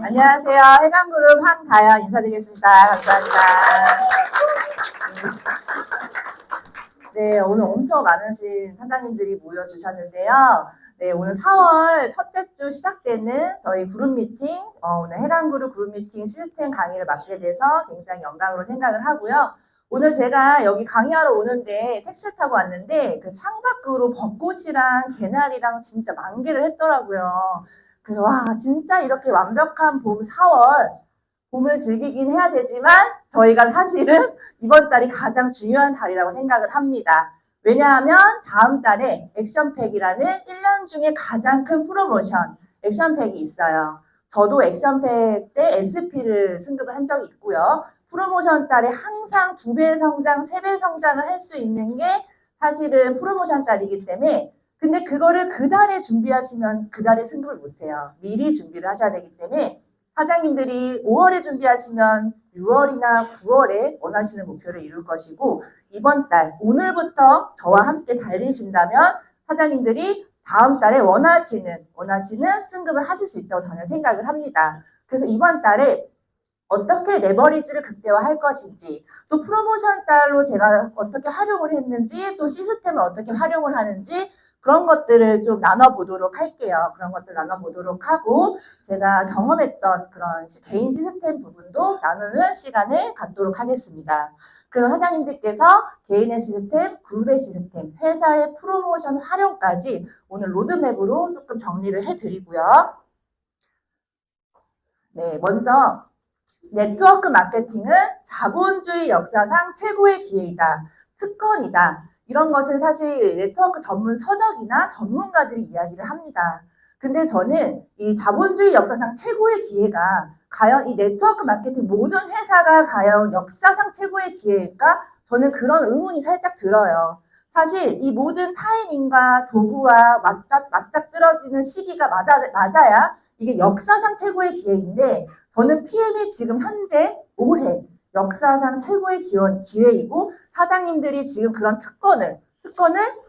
안녕하세요. 해강그룹 한다연 인사드리겠습니다. 감사합니다. 네, 오늘 엄청 많으신 사장님들이 모여주셨는데요. 네, 오늘 4월 첫째 주 시작되는 저희 그룹 미팅, 오늘 해강그룹 그룹 미팅 시스템 강의를 맡게 돼서 굉장히 영광으로 생각을 하고요. 오늘 제가 여기 강의하러 오는데 택시를 타고 왔는데 그 창밖으로 벚꽃이랑 개나리랑 진짜 만개를 했더라고요. 그래서 와, 진짜 이렇게 완벽한 봄 4월, 봄을 즐기긴 해야 되지만 저희가 사실은 이번 달이 가장 중요한 달이라고 생각을 합니다. 왜냐하면 다음 달에 액션팩이라는 1년 중에 가장 큰 프로모션 액션팩이 있어요. 저도 액션팩 때 SP를 승급을 한 적이 있고요. 프로모션 달에 항상 2배 성장, 3배 성장을 할 수 있는 게 사실은 프로모션 달이기 때문에 근데 그거를 그 달에 준비하시면 그 달에 승급을 못해요. 미리 준비를 하셔야 되기 때문에 사장님들이 5월에 준비하시면 6월이나 9월에 원하시는 목표를 이룰 것이고 이번 달 오늘부터 저와 함께 달리신다면 사장님들이 다음 달에 원하시는 승급을 하실 수 있다고 저는 생각을 합니다. 그래서 이번 달에 어떻게 레버리지를 극대화할 것인지 또 프로모션 달로 제가 어떻게 활용을 했는지 또 시스템을 어떻게 활용을 하는지 그런 것들을 좀 나눠보도록 할게요. 그런 것들 나눠보도록 하고 제가 경험했던 그런 개인 시스템 부분도 나누는 시간을 갖도록 하겠습니다. 그래서 사장님들께서 개인의 시스템, 그룹의 시스템, 회사의 프로모션 활용까지 오늘 로드맵으로 조금 정리를 해드리고요. 네, 먼저 네트워크 마케팅은 자본주의 역사상 최고의 기회이다. 특권이다. 이런 것은 사실 네트워크 전문 서적이나 전문가들이 이야기를 합니다. 근데 저는 이 자본주의 역사상 최고의 기회가 과연 이 네트워크 마케팅 모든 회사가 과연 역사상 최고의 기회일까? 저는 그런 의문이 살짝 들어요. 사실 이 모든 타이밍과 도구와 맞닥뜨러지는 시기가 맞아야 이게 역사상 최고의 기회인데 저는 PM이 지금 현재 올해 역사상 최고의 기회이고 사장님들이 지금 그런 특권을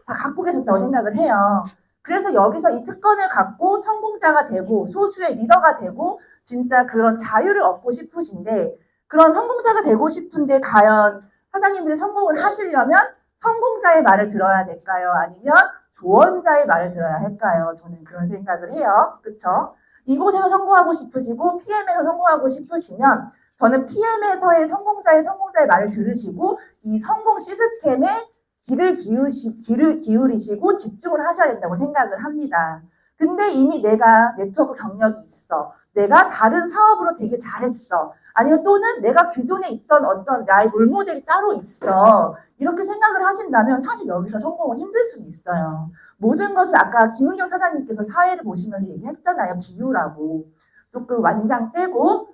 다 갖고 계셨다고 생각을 해요. 그래서 여기서 이 특권을 갖고 성공자가 되고 소수의 리더가 되고 진짜 그런 자유를 얻고 싶으신데 그런 성공자가 되고 싶은데 과연 사장님들이 성공을 하시려면 성공자의 말을 들어야 될까요? 아니면 조언자의 말을 들어야 할까요? 저는 그런 생각을 해요. 그렇죠? 이곳에서 성공하고 싶으시고 PM에서 성공하고 싶으시면 저는 PM에서의 성공자의 말을 들으시고 이 성공 시스템에 귀를 기울이시고 집중을 하셔야 된다고 생각을 합니다. 근데 이미 내가 네트워크 경력이 있어. 내가 다른 사업으로 되게 잘했어. 아니면 또는 내가 기존에 있던 어떤 나의 롤모델이 따로 있어. 이렇게 생각을 하신다면 사실 여기서 성공은 힘들 수는 있어요. 모든 것을 아까 김은경 사장님께서 사회를 보시면서 얘기했잖아요. 비유라고. 조금 완장 떼고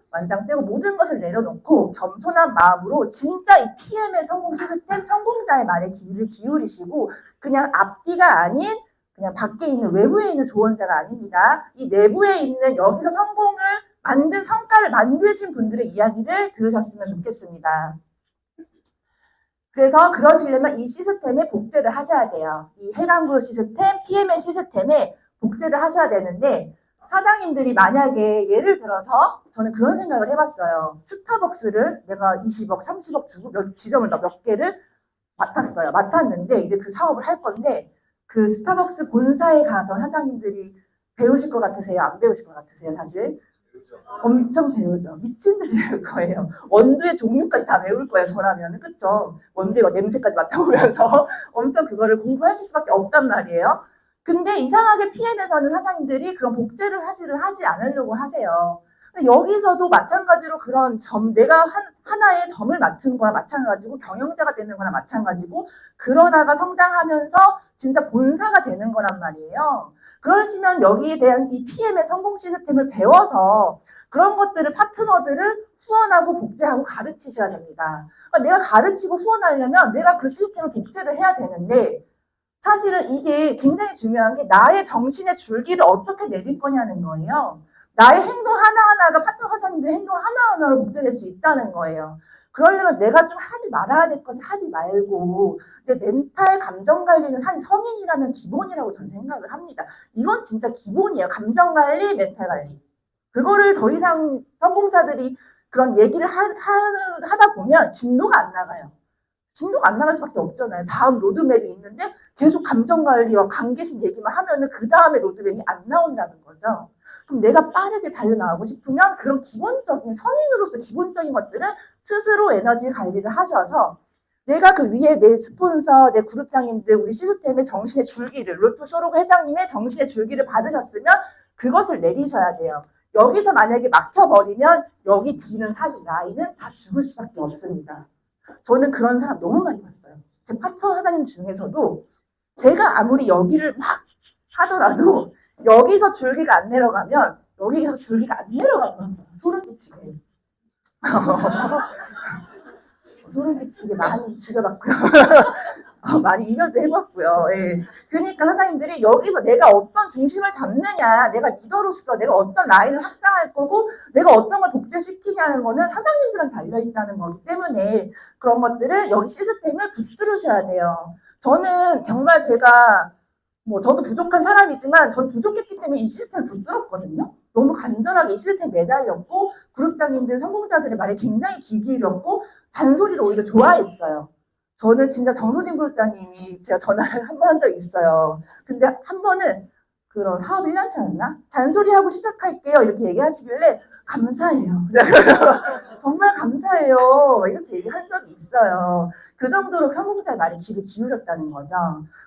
모든 것을 내려놓고 겸손한 마음으로 진짜 이 PM의 성공 시스템 성공자의 말에 귀를 기울이시고 그냥 앞뒤가 아닌 그냥 밖에 있는 외부에 있는 조언자가 아닙니다. 이 내부에 있는 여기서 성공을 만든 성과를 만드신 분들의 이야기를 들으셨으면 좋겠습니다. 그래서 그러시려면 이 시스템에 복제를 하셔야 돼요. 이 해강그룹 시스템, PM의 시스템에 복제를 하셔야 되는데 사장님들이 만약에 예를 들어서 저는 그런 생각을 해봤어요. 스타벅스를 내가 20억, 30억 주고 지점을 몇 개를 맡았는데 이제 그 사업을 할 건데 그 스타벅스 본사에 가서 사장님들이 배우실 것 같으세요? 안 배우실 것 같으세요? 사실? 엄청 배우죠. 미친 듯이 배울 거예요. 원두의 종류까지 다 배울 거예요. 저라면. 그쵸? 원두의 냄새까지 맡아보면서 엄청 그거를 공부하실 수밖에 없단 말이에요. 근데 이상하게 PM에서는 사장님들이 그런 복제를 하지 않으려고 하세요. 근데 여기서도 마찬가지로 그런 내가 하나의 점을 맡은 거나 마찬가지고 경영자가 되는 거나 마찬가지고 그러다가 성장하면서 진짜 본사가 되는 거란 말이에요. 그러시면 여기에 대한 이 PM의 성공 시스템을 배워서 그런 것들을 파트너들을 후원하고 복제하고 가르치셔야 됩니다. 그러니까 내가 가르치고 후원하려면 내가 그 시스템을 복제를 해야 되는데 사실은 이게 굉장히 중요한 게 나의 정신의 줄기를 어떻게 내릴 거냐는 거예요. 나의 행동 하나하나가 파트너 사장님들의 행동 하나하나로 복제될 수 있다는 거예요. 그러려면 내가 좀 하지 말아야 될 것을 하지 말고 근데 멘탈 감정 관리는 사실 성인이라면 기본이라고 저는 생각을 합니다. 이건 진짜 기본이에요. 감정 관리, 멘탈 관리. 그거를 더 이상 성공자들이 그런 얘기를 하다 보면 진도가 안 나가요. 진도가 안 나갈 수밖에 없잖아요. 다음 로드맵이 있는데 계속 감정관리와 관계심 얘기만 하면은 그 다음에 로드맵이 안 나온다는 거죠. 그럼 내가 빠르게 달려나가고 싶으면 그런 기본적인 성인으로서 기본적인 것들은 스스로 에너지 관리를 하셔서 내가 그 위에 내 스폰서, 내 그룹장님들, 우리 시스템의 정신의 줄기를, 롤프 소로그 회장님의 정신의 줄기를 받으셨으면 그것을 내리셔야 돼요. 여기서 만약에 막혀버리면 여기 뒤는 사실 라인은 다 죽을 수밖에 없습니다. 저는 그런 사람 너무 많이 봤어요. 제 파트너 사장님 중에서도 제가 아무리 여기를 막 하더라도 여기서 줄기가 안 내려가면 여기서 줄기가 안 내려가면 소름 끼치게. 소름 끼치게 많이 죽여봤고요. 많이 이별도 해봤고요. 예. 그러니까 사장님들이 여기서 내가 어떤 중심을 잡느냐, 내가 리더로서 내가 어떤 라인을 확장할 거고, 내가 어떤 걸 복제시키냐는 거는 사장님들한테 달려있다는 거기 때문에 그런 것들을 여기 시스템을 붙들으셔야 돼요. 저는 정말 제가 저도 부족한 사람이지만 전 부족했기 때문에 이 시스템을 붙들었거든요. 너무 간절하게 이 시스템에 매달렸고 그룹장님들, 성공자들의 말에 굉장히 귀 기울였고 잔소리를 오히려 좋아했어요. 저는 진짜 정소진 그룹장님이 제가 전화를 한 번 한 적이 있어요. 근데 한 번은 그런 사업 1년차였나? 잔소리하고 시작할게요. 이렇게 얘기하시길래 감사해요. 정말 감사해요. 이렇게 얘기한 적이 있어요. 그 정도로 성공자의 말에 귀를 기울였다는 거죠.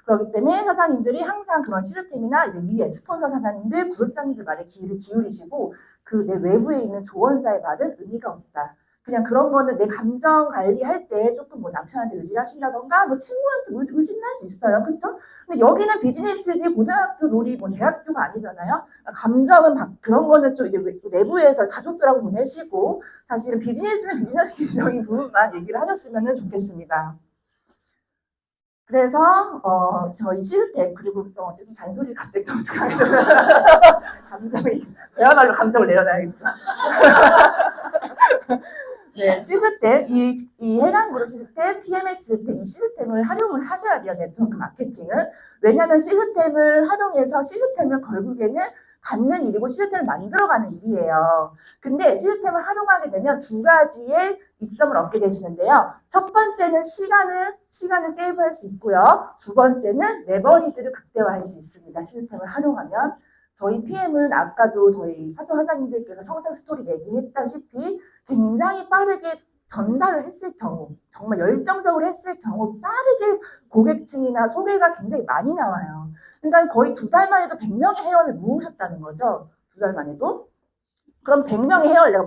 그렇기 때문에 사장님들이 항상 그런 시스템이나 이제 위에 스폰서 사장님들, 그룹장님들 말에 귀를 기울이시고 그 내 외부에 있는 조언자의 말은 의미가 없다. 그냥 그런 거는 내 감정 관리할 때 조금 남편한테 의지를 하신다던가 친구한테 의지는 할 수 있어요. 그렇죠? 근데 여기는 비즈니스지 고등학교 놀이 대학교가 아니잖아요. 감정은 그런 거는 좀 이제 내부에서 가족들하고 보내시고 사실은 비즈니스는 비즈니스적인 부분만 얘기를 하셨으면 좋겠습니다. 그래서 저희 시스템 그리고 어쨌든 잔소리 갑자기 감정이 그야말로 감정을 내려놔야겠죠. 네, 시스템, 이 해강그룹 시스템, PMS 시스템, 이 시스템을 활용을 하셔야 돼요, 네트워크 마케팅은. 왜냐하면 시스템을 활용해서 시스템을 결국에는 갖는 일이고 시스템을 만들어가는 일이에요. 근데 시스템을 활용하게 되면 두 가지의 이점을 얻게 되시는데요. 첫 번째는 시간을 세이브할 수 있고요. 두 번째는 레버리지를 극대화할 수 있습니다. 시스템을 활용하면. 저희 PM은 아까도 저희 파트너 사장님들께서 성장 스토리 얘기했다시피 굉장히 빠르게 전달을 했을 경우, 정말 열정적으로 했을 경우 빠르게 고객층이나 소개가 굉장히 많이 나와요. 그러니까 거의 2달 만에도 100명의 회원을 모으셨다는 거죠. 2달 만에도. 그럼 100명의 회원을 내가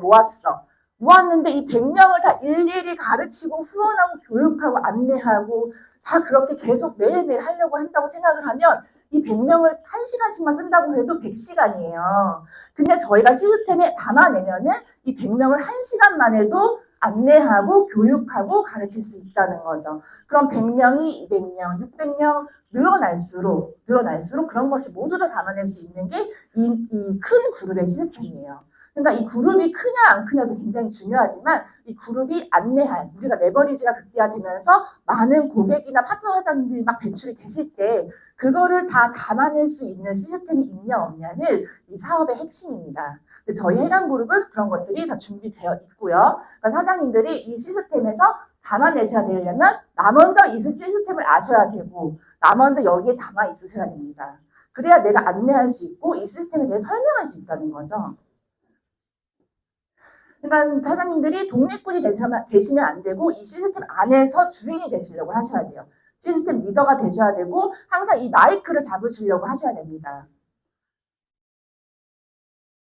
모았는데 이 100명을 다 일일이 가르치고 후원하고 교육하고 안내하고 다 그렇게 계속 매일매일 하려고 한다고 생각을 하면 이 100명을 1시간씩만 쓴다고 해도 100시간이에요. 근데 저희가 시스템에 담아내면은 이 100명을 1시간만 해도 안내하고 교육하고 가르칠 수 있다는 거죠. 그럼 100명이 200명, 600명 늘어날수록 그런 것을 모두 다 담아낼 수 있는 게 이 큰 그룹의 시스템이에요. 그러니까 이 그룹이 크냐 안 크냐도 굉장히 중요하지만 이 그룹이 안내할 우리가 레버리지가 극대화되면서 많은 고객이나 파트너 사장님들이 막 배출이 되실 때 그거를 다 담아낼 수 있는 시스템이 있냐 없냐는 이 사업의 핵심입니다. 근데 저희 해강그룹은 그런 것들이 다 준비되어 있고요. 그러니까 사장님들이 이 시스템에서 담아내셔야 되려면 나 먼저 이 시스템을 아셔야 되고 나 먼저 여기에 담아 있으셔야 됩니다. 그래야 내가 안내할 수 있고 이 시스템에 대해 설명할 수 있다는 거죠. 그러니까 사장님들이 독립군이 되시면 안 되고 이 시스템 안에서 주인이 되시려고 하셔야 돼요. 시스템 리더가 되셔야 되고 항상 이 마이크를 잡으시려고 하셔야 됩니다.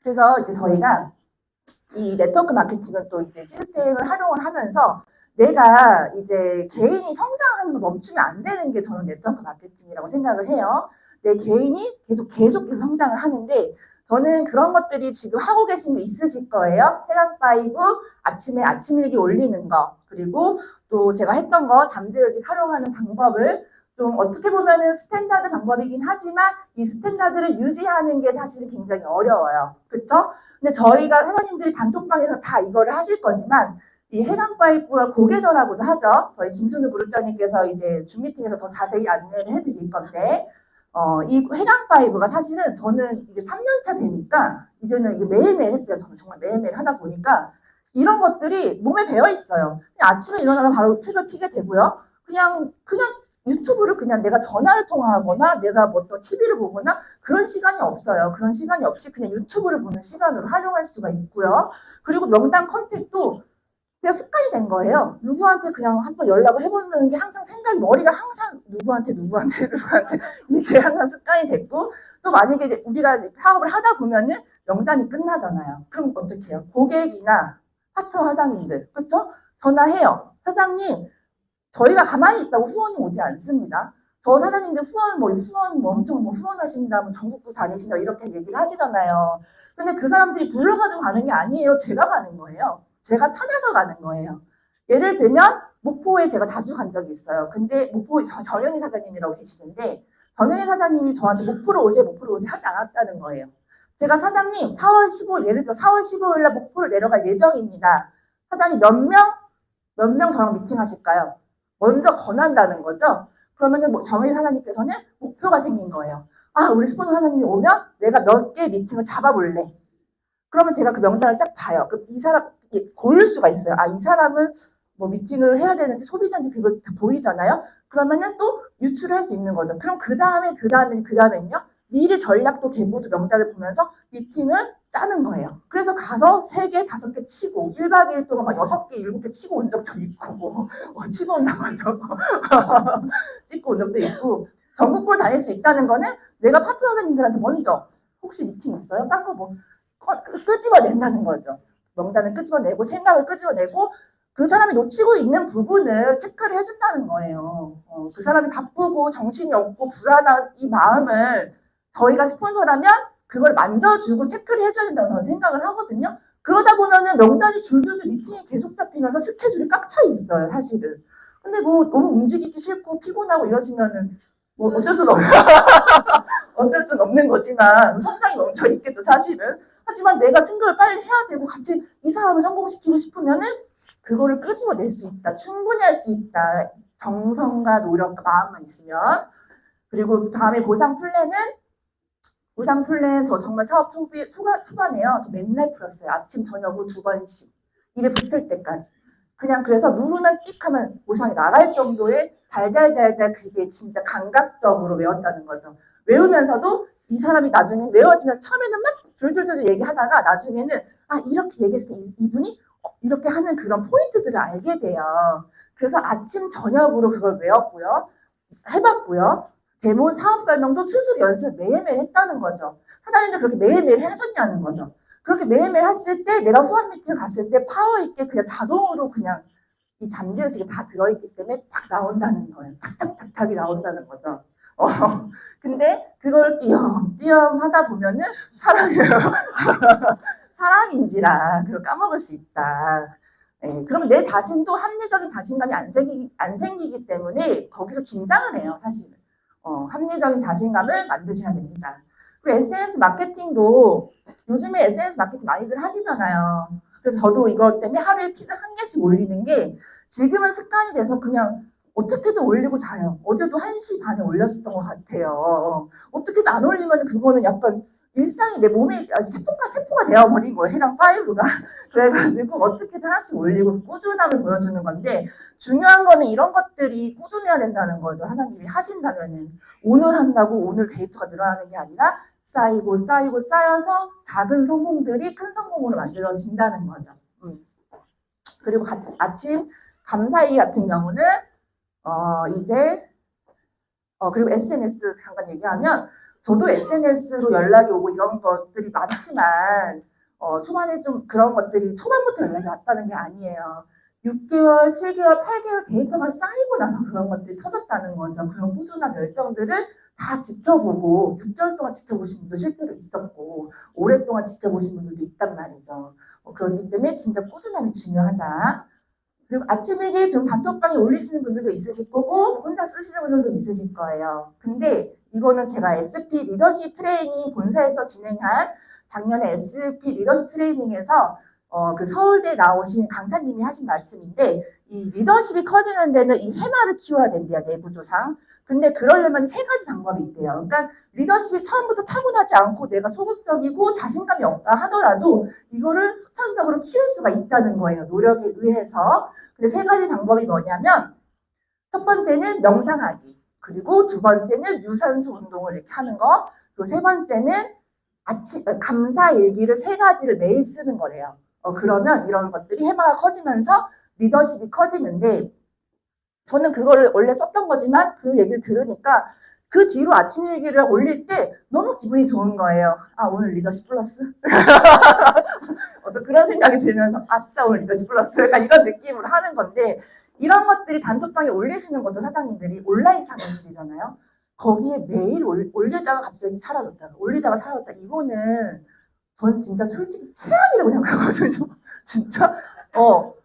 그래서 이제 저희가 이 네트워크 마케팅을 또 이제 시스템을 활용을 하면서 내가 이제 개인이 성장하는 걸 멈추면 안 되는 게 저는 네트워크 마케팅이라고 생각을 해요. 내 개인이 계속 성장을 하는데 저는 그런 것들이 지금 하고 계신 게 있으실 거예요. 해강5 아침에 아침일기 올리는 거 그리고 또 제가 했던 거 잠재의식 활용하는 방법을 좀 어떻게 보면은 스탠다드 방법이긴 하지만 이 스탠다드를 유지하는 게 사실 굉장히 어려워요. 그렇죠? 근데 저희가 사장님들이 단톡방에서 다 이거를 하실 거지만 이 해강5가 고개더라고도 하죠. 저희 김순우 그룹장님께서 이제 줌 미팅에서 더 자세히 안내를 해드릴 건데 이 해강5가 사실은 저는 이게 3년차 되니까 이제는 이게 매일매일 했어요. 저는 정말 매일매일 하다 보니까 이런 것들이 몸에 배어 있어요. 그냥 아침에 일어나면 바로 책을 피게 되고요. 그냥 유튜브를 그냥 내가 전화를 통화하거나 내가 뭐 또 TV를 보거나 그런 시간이 없어요. 그런 시간이 없이 그냥 유튜브를 보는 시간으로 활용할 수가 있고요. 그리고 명당 컨택도 그냥 습관이 된 거예요. 누구한테 그냥 한번 연락을 해보는 게 항상 머리가 항상 누구한테 이게 항상 습관이 됐고, 또 만약에 이제 우리가 사업을 하다 보면은 명단이 끝나잖아요. 그럼 어떻게 해요? 고객이나 파트너 사장님들, 그쵸? 전화해요. 사장님, 저희가 가만히 있다고 후원이 오지 않습니다. 저 사장님들 후원 엄청 후원하신다, 전국구 다니신다, 이렇게 얘기를 하시잖아요. 근데 그 사람들이 불러가지고 가는 게 아니에요. 제가 가는 거예요. 제가 찾아서 가는 거예요. 예를 들면 목포에 제가 자주 간 적이 있어요. 근데 목포 정현희 사장님이라고 계시는데 정현희 사장님이 저한테 목포로 오세요 하지 않았다는 거예요. 제가 사장님 4월 15일 예를 들어 4월 15일 날 목포를 내려갈 예정입니다. 사장님 몇 명 저랑 미팅하실까요? 먼저 권한다는 거죠. 그러면은 정현희 사장님께서는 목표가 생긴 거예요. 아, 우리 스폰서 사장님이 오면 내가 몇 개 미팅을 잡아볼래. 그러면 제가 그 명단을 쫙 봐요. 그럼 이 사람 고를 수가 있어요. 아, 이 사람은 뭐 미팅을 해야 되는지 소비자인지 그걸 다 보이잖아요. 그러면은 또 유출을 할 수 있는 거죠. 그럼 그 다음엔요. 미리 전략도 계보도 명단을 보면서 미팅을 짜는 거예요. 그래서 가서 3개, 5개 치고 1박 2일 동안 막 6개, 7개 치고 온 적도 있고 치고 온다고 하죠. 찍고 온 적도 있고 전국구를 다닐 수 있다는 거는 내가 파트너 선생님들한테 먼저 혹시 미팅 있어요? 딴 거 뭐 끄집어낸다는 거죠. 명단을 끄집어내고 생각을 끄집어내고 그 사람이 놓치고 있는 부분을 체크를 해준다는 거예요. 그 사람이 바쁘고 정신이 없고 불안한 이 마음을 저희가 스폰서라면 그걸 만져주고 체크를 해줘야 된다고 저는 생각을 하거든요. 그러다 보면은 명단이 줄줄줄 미팅이 계속 잡히면서 스케줄이 꽉 차 있어요, 사실은. 근데 뭐 너무 움직이기 싫고 피곤하고 이러시면은 뭐 어쩔 수는 없는 거지만 성장이 멈춰 있겠죠, 사실은. 하지만 내가 승급을 빨리 해야 되고 같이 이 사람을 성공시키고 싶으면은 그거를 끄집어낼 수 있다. 충분히 할 수 있다. 정성과 노력과 마음만 있으면. 그리고 다음에 보상 플랜 저 정말 사업 초반에요. 저 맨날 풀었어요. 아침 저녁으로 2번씩. 입에 붙을 때까지. 그냥 그래서 누르면 띡 하면 보상이 나갈 정도의 달달달달 그게 진짜 감각적으로 외웠다는 거죠. 외우면서도 이 사람이 나중에 외워지면 처음에는 막 줄줄줄 얘기하다가 나중에는 아 이렇게 얘기했을 때 이분이 이렇게 하는 그런 포인트들을 알게 돼요. 그래서 아침 저녁으로 그걸 외웠고요. 해봤고요. 데모 사업 설명도 스스로 연습을 매일매일 했다는 거죠. 사장님도 그렇게 매일매일 하셨냐는 거죠. 그렇게 매일매일 했을 때 내가 후원 미팅 갔을 때 파워 있게 그냥 자동으로 그냥 이 잠재의식이 다 들어있기 때문에 딱 나온다는 거예요. 탁탁탁탁이 나온다는 거죠. 근데 그걸 띄엄띄엄 하다 보면은 사람인지라 그걸 까먹을 수 있다. 네, 그러면 내 자신도 합리적인 자신감이 안 생기기 때문에 거기서 긴장을 해요, 사실은. 합리적인 자신감을 만드셔야 됩니다. 그리고 SNS 마케팅도 요즘에 SNS 마케팅 많이들 하시잖아요. 그래서 저도 이것 때문에 하루에 피드 1개씩 올리는 게 지금은 습관이 돼서 그냥 어떻게든 올리고 자요. 어제도 1시 반에 올렸었던 것 같아요. 어떻게든 안 올리면 그거는 약간 일상이 내 몸에 세포가 되어버린 거예요. 해당 파일로가. 그래가지고 어떻게든 하나씩 올리고 꾸준함을 보여주는 건데 중요한 거는 이런 것들이 꾸준해야 된다는 거죠. 사장님이 하신다면은. 오늘 한다고 오늘 데이터가 늘어나는 게 아니라 쌓여서 작은 성공들이 큰 성공으로 만들어진다는 거죠. 그리고 아침 감사일 같은 경우는 그리고 SNS 잠깐 얘기하면 저도 SNS로 연락이 오고 이런 것들이 많지만 초반에 좀 그런 것들이 초반부터 연락이 왔다는 게 아니에요. 6개월, 7개월, 8개월 데이터가 쌓이고 나서 그런 것들이 터졌다는 거죠. 그런 꾸준한 열정들을 다 지켜보고 6개월 동안 지켜보신 분도 실제로 있었고 오랫동안 지켜보신 분들도 있단 말이죠. 그렇기 때문에 진짜 꾸준함이 중요하다. 그리고 아침에 좀 단톡방에 올리시는 분들도 있으실 거고 혼자 쓰시는 분들도 있으실 거예요. 근데 이거는 제가 SP 리더십 트레이닝 본사에서 진행한 작년에 SP 리더십 트레이닝에서 그 서울대 나오신 강사님이 하신 말씀인데 이 리더십이 커지는 데는 이 해마를 키워야 된대요. 내구조상. 근데 그러려면 세 가지 방법이 있대요. 그러니까 리더십이 처음부터 타고나지 않고 내가 소극적이고 자신감이 없다 하더라도 이거를 후천적으로 키울 수가 있다는 거예요. 노력에 의해서. 근데 세 가지 방법이 뭐냐면 첫 번째는 명상하기. 그리고 두 번째는 유산소 운동을 이렇게 하는 거. 그리고 세 번째는 감사 일기를 세 가지를 매일 쓰는 거래요. 그러면 이런 것들이 해마가 커지면서 리더십이 커지는데 저는 그거를 원래 썼던 거지만 그 얘기를 들으니까 그 뒤로 아침 일기를 올릴 때 너무 기분이 좋은 거예요. 아, 오늘 리더십 플러스? 어떤 그런 생각이 들면서 아싸, 오늘 리더십 플러스? 약간 이런 느낌으로 하는 건데 이런 것들이 단톡방에 올리시는 것도 사장님들이 온라인 사무실이잖아요. 거기에 매일 올리다가 갑자기 사라졌다. 올리다가 사라졌다. 이거는 전 진짜 솔직히 최악이라고 생각하거든요. 진짜?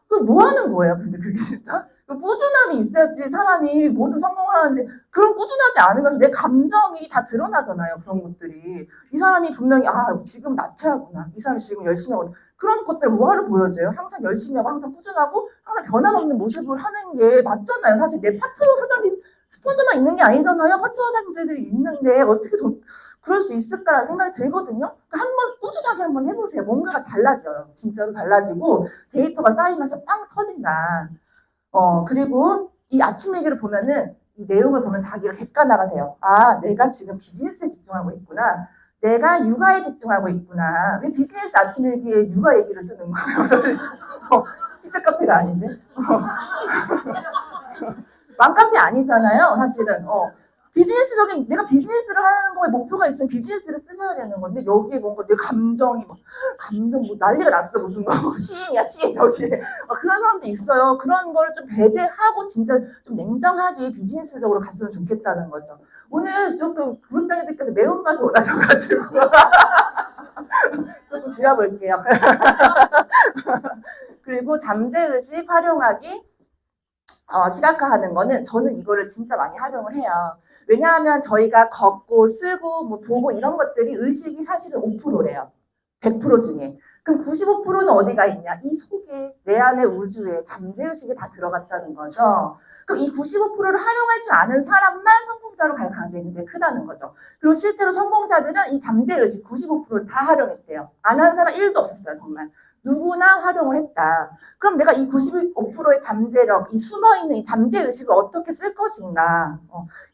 그 뭐 하는 거예요? 근데 그게 진짜? 꾸준함이 있어야지 사람이 모든 성공을 하는데 그런 꾸준하지 않으면서 내 감정이 다 드러나잖아요. 그런 것들이. 이 사람이 분명히 지금 나태하구나. 이 사람이 지금 열심히 하구나. 그런 것들 뭐하러 보여줘요? 항상 열심히 하고 항상 꾸준하고 항상 변함없는 모습을 하는 게 맞잖아요. 사실 내 파트너 사장님 스폰서만 있는 게 아니잖아요. 파트너 사장님들이 있는데 어떻게 그럴 수 있을까라는 생각이 들거든요. 한번 꾸준하게 한번 해보세요. 뭔가가 달라져요. 진짜로 달라지고 데이터가 쌓이면서 빵 터진다. 그리고 이 아침 얘기를 보면은 이 내용을 보면 자기가 객관화가 돼요. 아, 내가 지금 비즈니스에 집중하고 있구나. 내가 육아에 집중하고 있구나. 왜 비즈니스 아침 일기에 육아 얘기를 쓰는 거예요? 피자 카페가 아닌데? 맘카페 아니잖아요, 사실은. 비즈니스적인, 내가 비즈니스를 하는 거에 목표가 있으면 비즈니스를 쓰셔야 되는 건데, 여기에 뭔가 내 감정이 감정 난리가 났어, 무슨 시인이야, 시인, 여기에. 그런 사람도 있어요. 그런 걸 좀 배제하고, 진짜 좀 냉정하게 비즈니스적으로 갔으면 좋겠다는 거죠. 오늘 조금 구독자님들께서 매운맛을 원하셔가지고. 조금 줄여볼게요. 그리고 잠재의식 활용하기. 시각화하는 거는 저는 이거를 진짜 많이 활용을 해요. 왜냐하면 저희가 걷고 쓰고 뭐 보고 이런 것들이 의식이 사실은 5%래요. 100% 중에. 그럼 95%는 어디가 있냐? 이 속에 내 안의 우주에 잠재의식이 다 들어갔다는 거죠. 그럼 이 95%를 활용할 줄 아는 사람만 성공자로 갈 가능성이 굉장히 크다는 거죠. 그리고 실제로 성공자들은 이 잠재의식 95%를 다 활용했대요. 안 한 사람 1도 없었어요, 정말. 누구나 활용을 했다. 그럼 내가 이 95%의 잠재력, 이 숨어있는 이 잠재의식을 어떻게 쓸 것인가.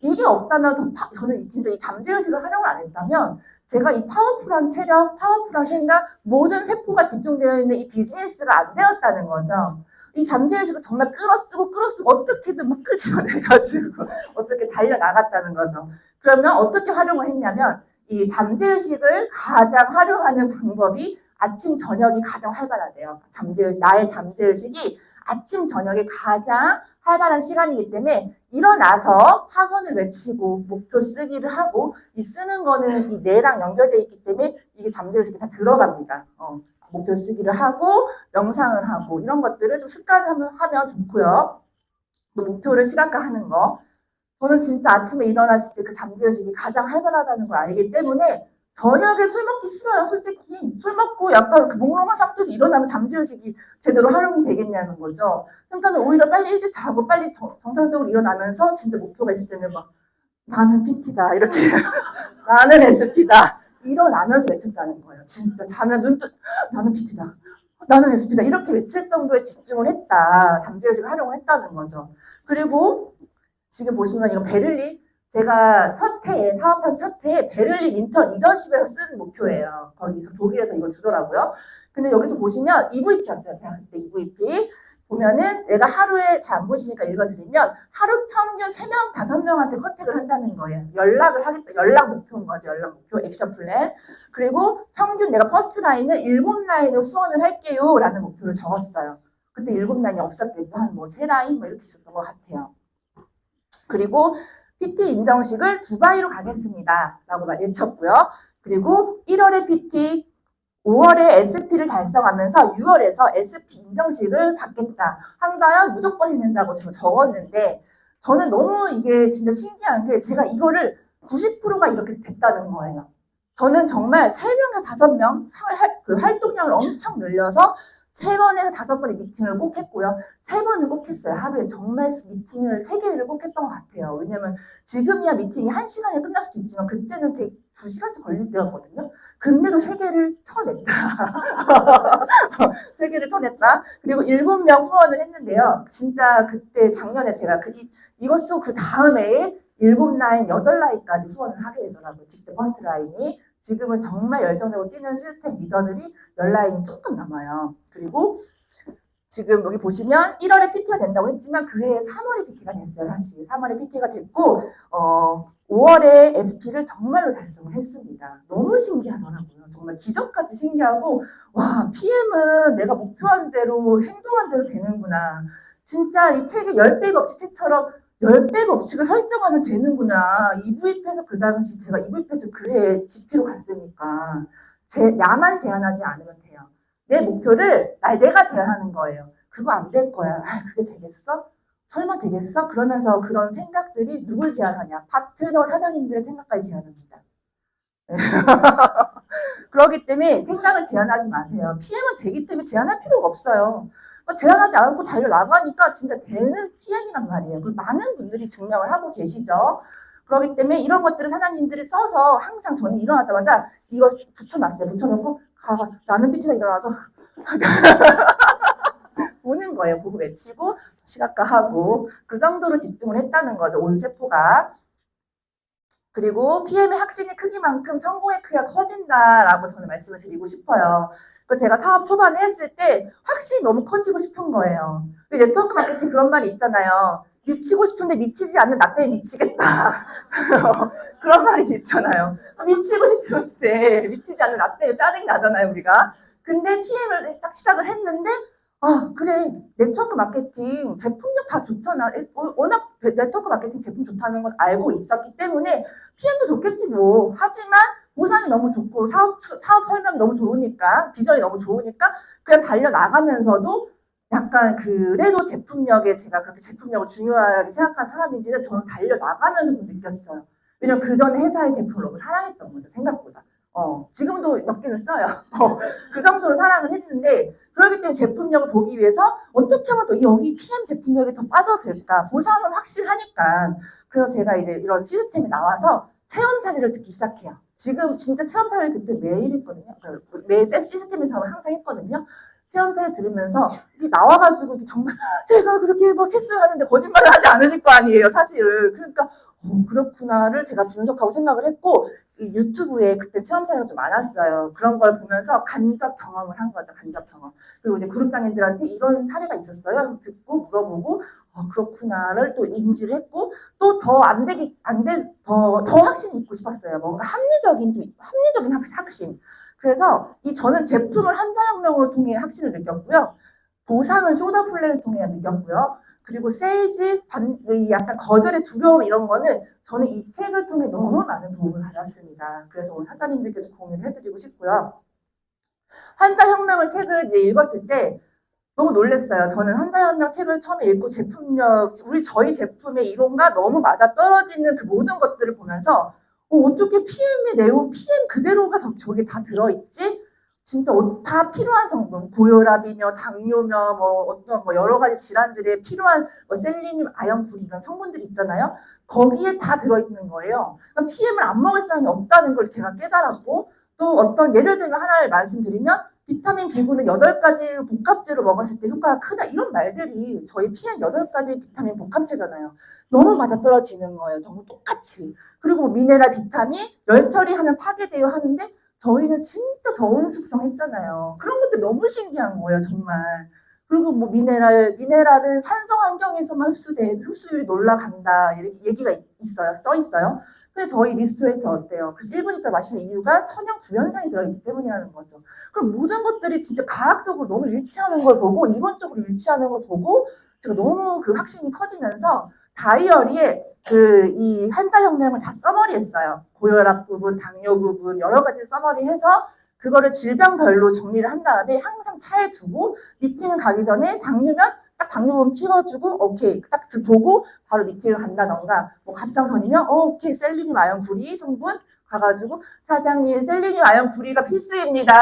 이게 없다면 저는 진짜 이 잠재의식을 활용을 안 했다면 제가 이 파워풀한 체력, 파워풀한 생각, 모든 세포가 집중되어 있는 이 비즈니스가 안 되었다는 거죠. 이 잠재의식을 정말 끌어쓰고 어떻게든 막 끄집어내가지고 어떻게 달려나갔다는 거죠. 그러면 어떻게 활용을 했냐면 이 잠재의식을 가장 활용하는 방법이 아침, 저녁이 가장 활발하대요. 나의 잠재의식이 아침, 저녁이 가장 활발한 시간이기 때문에 일어나서 학원을 외치고 목표 쓰기를 하고 이 쓰는 거는 이 뇌랑 연결되어 있기 때문에 이게 잠재의식이 다 들어갑니다. 목표 쓰기를 하고 명상을 하고 이런 것들을 좀 습관하면 좋고요. 또 목표를 시각화하는 거. 저는 진짜 아침에 일어났을 때 그 잠재의식이 가장 활발하다는 걸 알기 때문에 저녁에 술 먹기 싫어요, 솔직히. 술 먹고 약간 그 몽롱한 상태에서 일어나면 잠재의식이 제대로 활용이 되겠냐는 거죠. 그러니까 오히려 빨리 일찍 자고 빨리 정상적으로 일어나면서 진짜 목표가 있을 때는 막 나는 PT다, 이렇게. 나는 SP다. 일어나면서 외쳤다는 거예요. 진짜 자면 나는 PT다. 나는 SP다. 이렇게 외칠 정도의 집중을 했다. 잠재의식을 활용을 했다는 거죠. 그리고 지금 보시면 이거 베를린 제가 사업한 첫 해에 베를린 윈터 리더십에서 쓴 목표예요. 거기서 독일에서 이거 주더라고요. 근데 여기서 보시면 EVP였어요. 제가 그때 EVP. 보면은 내가 하루에 잘 안 보시니까 읽어드리면 하루 평균 3명, 5명한테 컨택을 한다는 거예요. 연락을 하겠다. 연락 목표인 거죠. 연락 목표, 액션 플랜. 그리고 평균 내가 퍼스트 라인은 7라인을 후원을 할게요. 라는 목표를 적었어요. 그때 7라인이 없었겠죠. 한 3라인 이렇게 있었던 것 같아요. 그리고 PT 인정식을 두바이로 가겠습니다. 라고 외쳤고요. 그리고 1월에 PT, 5월에 SP를 달성하면서 6월에서 SP 인정식을 받겠다. 한가요? 무조건 해낸다고 제가 적었는데 저는 너무 이게 진짜 신기한 게 제가 이거를 90%가 이렇게 됐다는 거예요. 저는 정말 3명과 5명 그 활동량을 엄청 늘려서 3번에서 5번의 미팅을 꼭 했고요. 3번은 꼭 했어요. 하루에 정말 미팅을 3개를 꼭 했던 것 같아요. 왜냐면 지금이야 미팅이 1시간에 끝날 수도 있지만 그때는 되게 2시간씩 걸릴 때였거든요. 근데도 3개를 쳐냈다. 3개를 쳐냈다. 그리고 7명 후원을 했는데요. 진짜 그때 작년에 제가 이것 쓰고 그 다음 해에 7라인, 8라인까지 후원을 하게 되더라고요. 직대 버스 라인이. 지금은 정말 열정적으로 뛰는 시스템 리더들이 10라인이 조금 남아요. 그리고 지금 여기 보시면 1월에 PT가 된다고 했지만 그 해에 3월에 PT가 됐어요. 사실 3월에 PT가 됐고 5월에 SP를 정말로 달성을 했습니다. 너무 신기하더라고요. 정말 기적같이 신기하고 와 PM은 내가 목표한 대로 행동한 대로 되는구나. 진짜 이 책의 10배 법칙 책처럼 10배 법칙을 설정하면 되는구나. EVP에서 그 당시 제가 EVP에서 그 해에 GP로 갔으니까 나만 제한하지 않으면 돼요. 내 목표를 내가 제한하는 거예요. 그거 안 될 거야. 그게 되겠어? 설마 되겠어? 그러면서 그런 생각들이 누굴 제한하냐? 파트너 사장님들의 생각까지 제한합니다. 그렇기 때문에 생각을 제한하지 마세요. PM은 되기 때문에 제한할 필요가 없어요. 제한하지 않고 달려나가니까 진짜 되는 PM이란 말이에요. 그리고 많은 분들이 증명을 하고 계시죠. 그렇기 때문에 이런 것들을 사장님들이 써서 항상 저는 일어나자마자 이거 붙여놨어요. 붙여놓고 나는 PT가 일어나서 보는 거예요. 보고 외치고 시각화하고 그 정도로 집중을 했다는 거죠. 온 세포가. 그리고 PM의 확신의 크기만큼 성공의 크기가 커진다라고 저는 말씀을 드리고 싶어요. 제가 사업 초반에 했을 때 확실히 너무 커지고 싶은 거예요. 네트워크 마케팅 그런 말이 있잖아요. 미치고 싶은데 미치지 않는 나 때문에 미치겠다. 그런 말이 있잖아요. 미치고 싶은데 미치지 않는 나 때문에 짜증이 나잖아요, 우리가. 근데 PM을 딱 시작을 했는데 그래. 네트워크 마케팅 제품력 다 좋잖아. 워낙 네트워크 마케팅 제품 좋다는 걸 알고 있었기 때문에 PM도 좋겠지 뭐. 하지만 보상이 너무 좋고 사업 설명이 너무 좋으니까 비전이 너무 좋으니까 그냥 달려나가면서도 약간 그래도 제품력에 제가 그렇게 제품력을 중요하게 생각한 사람인지는 저는 달려나가면서도 느꼈어요. 왜냐면 그 전에 회사의 제품을 너무 사랑했던 거죠. 생각보다. 지금도 몇 개는 써요. 그 정도로 사랑을 했는데 그렇기 때문에 제품력을 보기 위해서 어떻게 하면 또 여기 PM 제품력이 더 빠져들까? 보상은 확실하니까. 그래서 제가 이제 이런 시스템이 나와서 체험 사례를 듣기 시작해요. 지금 진짜 체험 사례를 그때 매일 했거든요. 매일 시스템에서 항상 했거든요. 체험 사례 들으면서 이게 나와가지고 정말 제가 그렇게 막 했어요 하는데 거짓말을 하지 않으실 거 아니에요, 사실은. 그러니까 그렇구나를 제가 분석하고 생각을 했고 유튜브에 그때 체험 사례가 좀 많았어요. 그런 걸 보면서 간접 경험을 한 거죠. 간접 경험. 그리고 이제 그룹장님들한테 이런 사례가 있었어요. 듣고 물어보고 그렇구나를 또 인지를 했고 또 더 더 확신이 있고 싶었어요. 뭔가 합리적인 확신. 그래서 저는 제품을 한자혁명으로 통해 확신을 느꼈고요. 보상은 쇼더 플랜을 통해 느꼈고요. 그리고 세일즈, 약간 거절의 두려움 이런 거는 저는 이 책을 통해 너무 많은 도움을 받았습니다. 그래서 오늘 사장님들께도 공유를 해드리고 싶고요. 한자혁명을 책을 이제 읽었을 때 너무 놀랐어요. 저는 한자혁명 책을 처음에 읽고 제품력, 저희 제품의 이론과 너무 맞아떨어지는 그 모든 것들을 보면서 어떻게 PM의 내용, PM 그대로가 저게 다 들어있지? 진짜 다 필요한 성분, 고혈압이며 당뇨며 어떤 여러 가지 질환들에 필요한 셀리늄, 아연, 구리 이런 성분들이 있잖아요. 거기에 다 들어있는 거예요. 그러니까 PM을 안 먹을 사람이 없다는 걸 제가 깨달았고 또 어떤 예를 들면 하나를 말씀드리면 비타민 B군은 8가지 복합제로 먹었을 때 효과가 크다 이런 말들이 저희 PM 8가지 비타민 복합제잖아요. 너무 맞아떨어지는 거예요. 너무 똑같이. 그리고 미네랄, 비타민, 열 처리하면 파괴돼요 하는데 저희는 진짜 저온 숙성했잖아요. 그런 것들 너무 신기한 거예요, 정말. 그리고 미네랄은 산성 환경에서만 흡수율이 올라간다 얘기가 있어요. 써 있어요. 근데 저희 리스토레이터 어때요? 그래서 1분 있다 마시는 이유가 천연 구연산이 들어있기 때문이라는 거죠. 그럼 모든 것들이 진짜 과학적으로 너무 일치하는 걸 보고 이론적으로 일치하는 걸 보고 제가 너무 그 확신이 커지면서 다이어리에 이 한자혁명을 다 써머리했어요. 고혈압 부분, 당뇨 부분 여러 가지 써머리해서 그거를 질병별로 정리를 한 다음에 항상 차에 두고 미팅 가기 전에 당뇨면 딱 당뇨분 찍어주고 오케이 딱 보고 바로 미팅을 간다던가 갑상선이면 오케이 셀리늄 아연 구리 성분 가가지고 사장님 셀리늄 아연 구리가 필수입니다.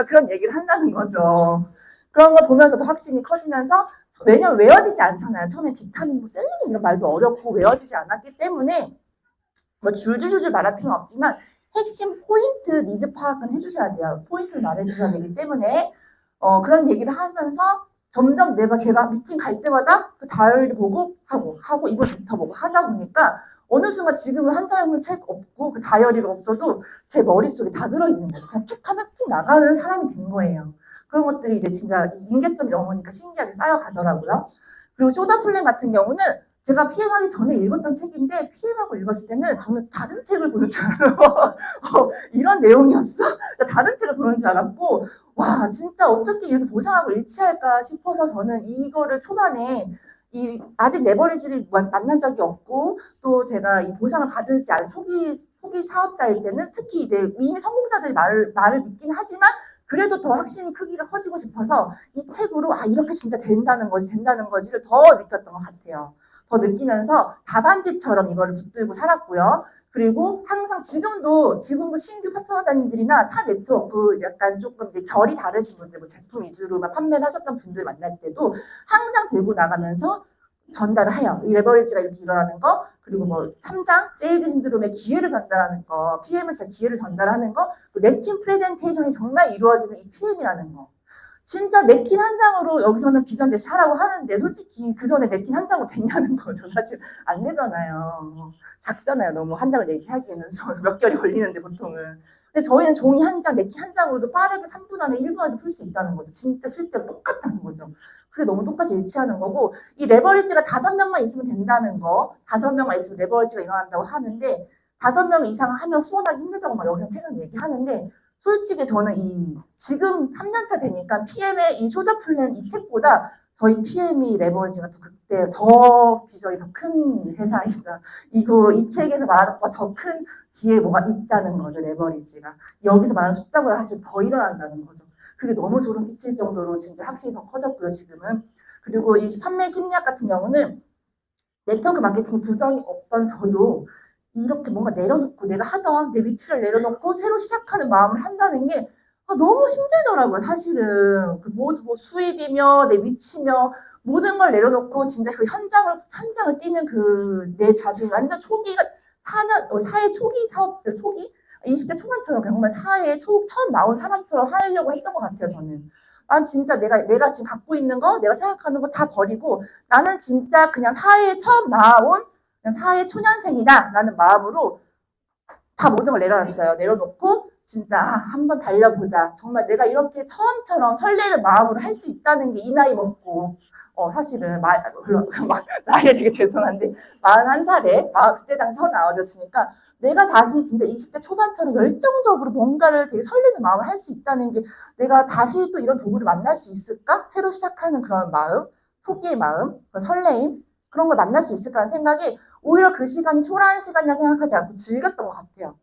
그런 얘기를 한다는 거죠. 그런 거 보면서도 확신이 커지면서 왜냐면 외워지지 않잖아요. 처음에 비타민, 뭐 셀리늄 이런 말도 어렵고 외워지지 않았기 때문에 뭐 줄줄줄줄 말할 필요는 없지만 핵심 포인트 니즈 파악은 해주셔야 돼요. 포인트를 말해주셔야 되기 때문에 그런 얘기를 하면서 점점 제가 미팅 갈 때마다 그 다이어리를 보고 하고 이걸 뱉어보고 하다 보니까 어느 순간 지금은 한자용문 책 없고 그 다이어리가 없어도 제 머릿속에 다 들어있는 거예요. 그냥 쭉 하면 쭉 나가는 사람이 된 거예요. 그런 것들이 이제 진짜 인계점 영어니까 신기하게 쌓여가더라고요. 그리고 쇼다 플랜 같은 경우는 제가 PM하기 전에 읽었던 책인데 PM하고 읽었을 때는 저는 다른 책을 보는 줄 알아요. 이런 내용이었어? 다른 책을 보는 줄 알았고 와 진짜 어떻게 이렇게 보상하고 일치할까 싶어서 저는 이거를 초반에 아직 레버리지를 만난 적이 없고 또 제가 이 보상을 받을지 않은 초기 사업자일 때는 특히 이제 이미 성공자들이 말을 믿긴 하지만 그래도 더 확신이 크기가 커지고 싶어서 이 책으로 이렇게 진짜 된다는 거지를 더 느꼈던 것 같아요. 더 느끼면서 답안지처럼 이거를 붙들고 살았고요. 그리고 항상 지금도 신규 파트너자님들이나 타 네트워크 약간 조금 이제 결이 다르신 분들, 뭐 제품 위주로만 판매를 하셨던 분들 만날 때도 항상 들고 나가면서 전달을 해요. 이 레버리지가 이렇게 일어나는 거, 그리고 뭐 3장 세일즈 신드롬의 기회를 전달하는 거, PM은 진짜 기회를 전달하는 거, 냅킨 프레젠테이션이 정말 이루어지는 이 PM이라는 거. 진짜 냅킨 한 장으로 여기서는 비전 제시하라고 하는데 솔직히 그 전에 냅킨 한 장으로 됐냐는 거죠. 사실 안 되잖아요. 작잖아요. 너무 한 장을 얘기하기에는 몇 개월이 걸리는데 보통은. 근데 저희는 종이 한 장, 냅킨 한 장으로도 빠르게 3분 안에 1분 안에 풀 수 있다는 거죠. 진짜 실제로 똑같다는 거죠. 그게 너무 똑같이 일치하는 거고 이 레버리지가 5명만 있으면 된다는 거 5명만 있으면 레버리지가 일어난다고 하는데 5명 이상 하면 후원하기 힘들다고 막 여기서 최근 얘기하는데 솔직히 저는 지금 3년차 되니까 PM의 이 쇼다 플랜 이 책보다 저희 PM이 레버리지가 그때 더 비전이 더 큰 회사이다. 이 책에서 말하는 것보다 더 큰 뒤에 뭐가 있다는 거죠, 레버리지가. 여기서 말하는 숫자보다 사실 더 일어난다는 거죠. 그게 너무 소름 끼칠 정도로 진짜 확실히 더 커졌고요, 지금은. 그리고 이 판매 심리학 같은 경우는 네트워크 마케팅 부정이 없던 저도 이렇게 뭔가 내려놓고 내가 하던 내 위치를 내려놓고 새로 시작하는 마음을 한다는 게 너무 힘들더라고요. 사실은 뭐 수입이며 내 위치며 모든 걸 내려놓고 진짜 그 현장을 뛰는 그 내 자신 완전 초기가 사회 초기 사업들 초기 20대 초반처럼 정말 사회에 처음 나온 사람처럼 하려고 했던 것 같아요. 저는. 난 진짜 내가 지금 갖고 있는 거, 내가 생각하는 거 다 버리고 나는 진짜 그냥 사회에 처음 나온 그냥 사회 초년생이다라는 마음으로 다 모든 걸 내려놨어요. 내려놓고 진짜 한번 달려보자. 정말 내가 이렇게 처음처럼 설레는 마음으로 할 수 있다는 게 이 나이 먹고 사실은 나이에 되게 죄송한데 41살에 그때 당시 39이었으니까 내가 다시 진짜 20대 초반처럼 열정적으로 뭔가를 되게 설레는 마음을 할 수 있다는 게 내가 다시 또 이런 도구를 만날 수 있을까? 새로 시작하는 그런 마음, 초기의 마음, 그런 설레임 그런 걸 만날 수 있을까라는 생각이 오히려 그 시간이 초라한 시간이라 생각하지 않고 즐겼던 것 같아요.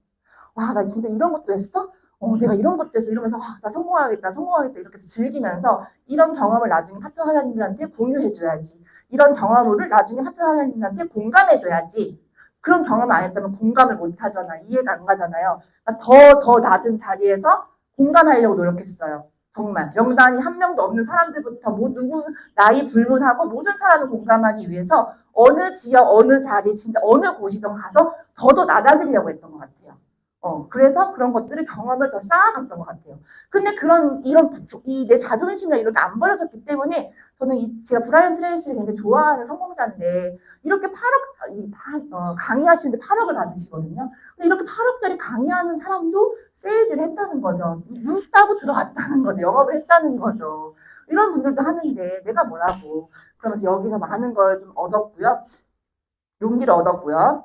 와, 나 진짜 이런 것도 했어? 내가 이런 것도 했어. 이러면서 나 성공하겠다 이렇게 즐기면서 이런 경험을 나중에 파트너 사장님들한테 공유해줘야지. 이런 경험을 나중에 파트너 사장님들한테 공감해줘야지. 그런 경험을 안 했다면 공감을 못 하잖아. 이해가 안 가잖아요. 그러니까 더 낮은 자리에서 공감하려고 노력했어요. 정말 명단이 한 명도 없는 사람들부터 누구 나이 불문하고 모든 사람을 공감하기 위해서 어느 지역 어느 자리 진짜 어느 곳이든 가서 더 낮아지려고 했던 것 같아요. 그래서 그런 것들을 경험을 더 쌓아갔던 것 같아요. 근데 내 자존심이나 이런 게 안 버려졌기 때문에 저는 제가 브라이언 트레이시를 굉장히 좋아하는 성공자인데 이렇게 8억 강의하시는데 8억을 받으시거든요. 근데 이렇게 8억짜리 강의하는 사람도 세일즈를 했다는 거죠. 눈 따고 들어갔다는 거죠. 영업을 했다는 거죠. 이런 분들도 하는데 내가 뭐라고 그러면서 여기서 많은 걸 좀 얻었고요. 용기를 얻었고요.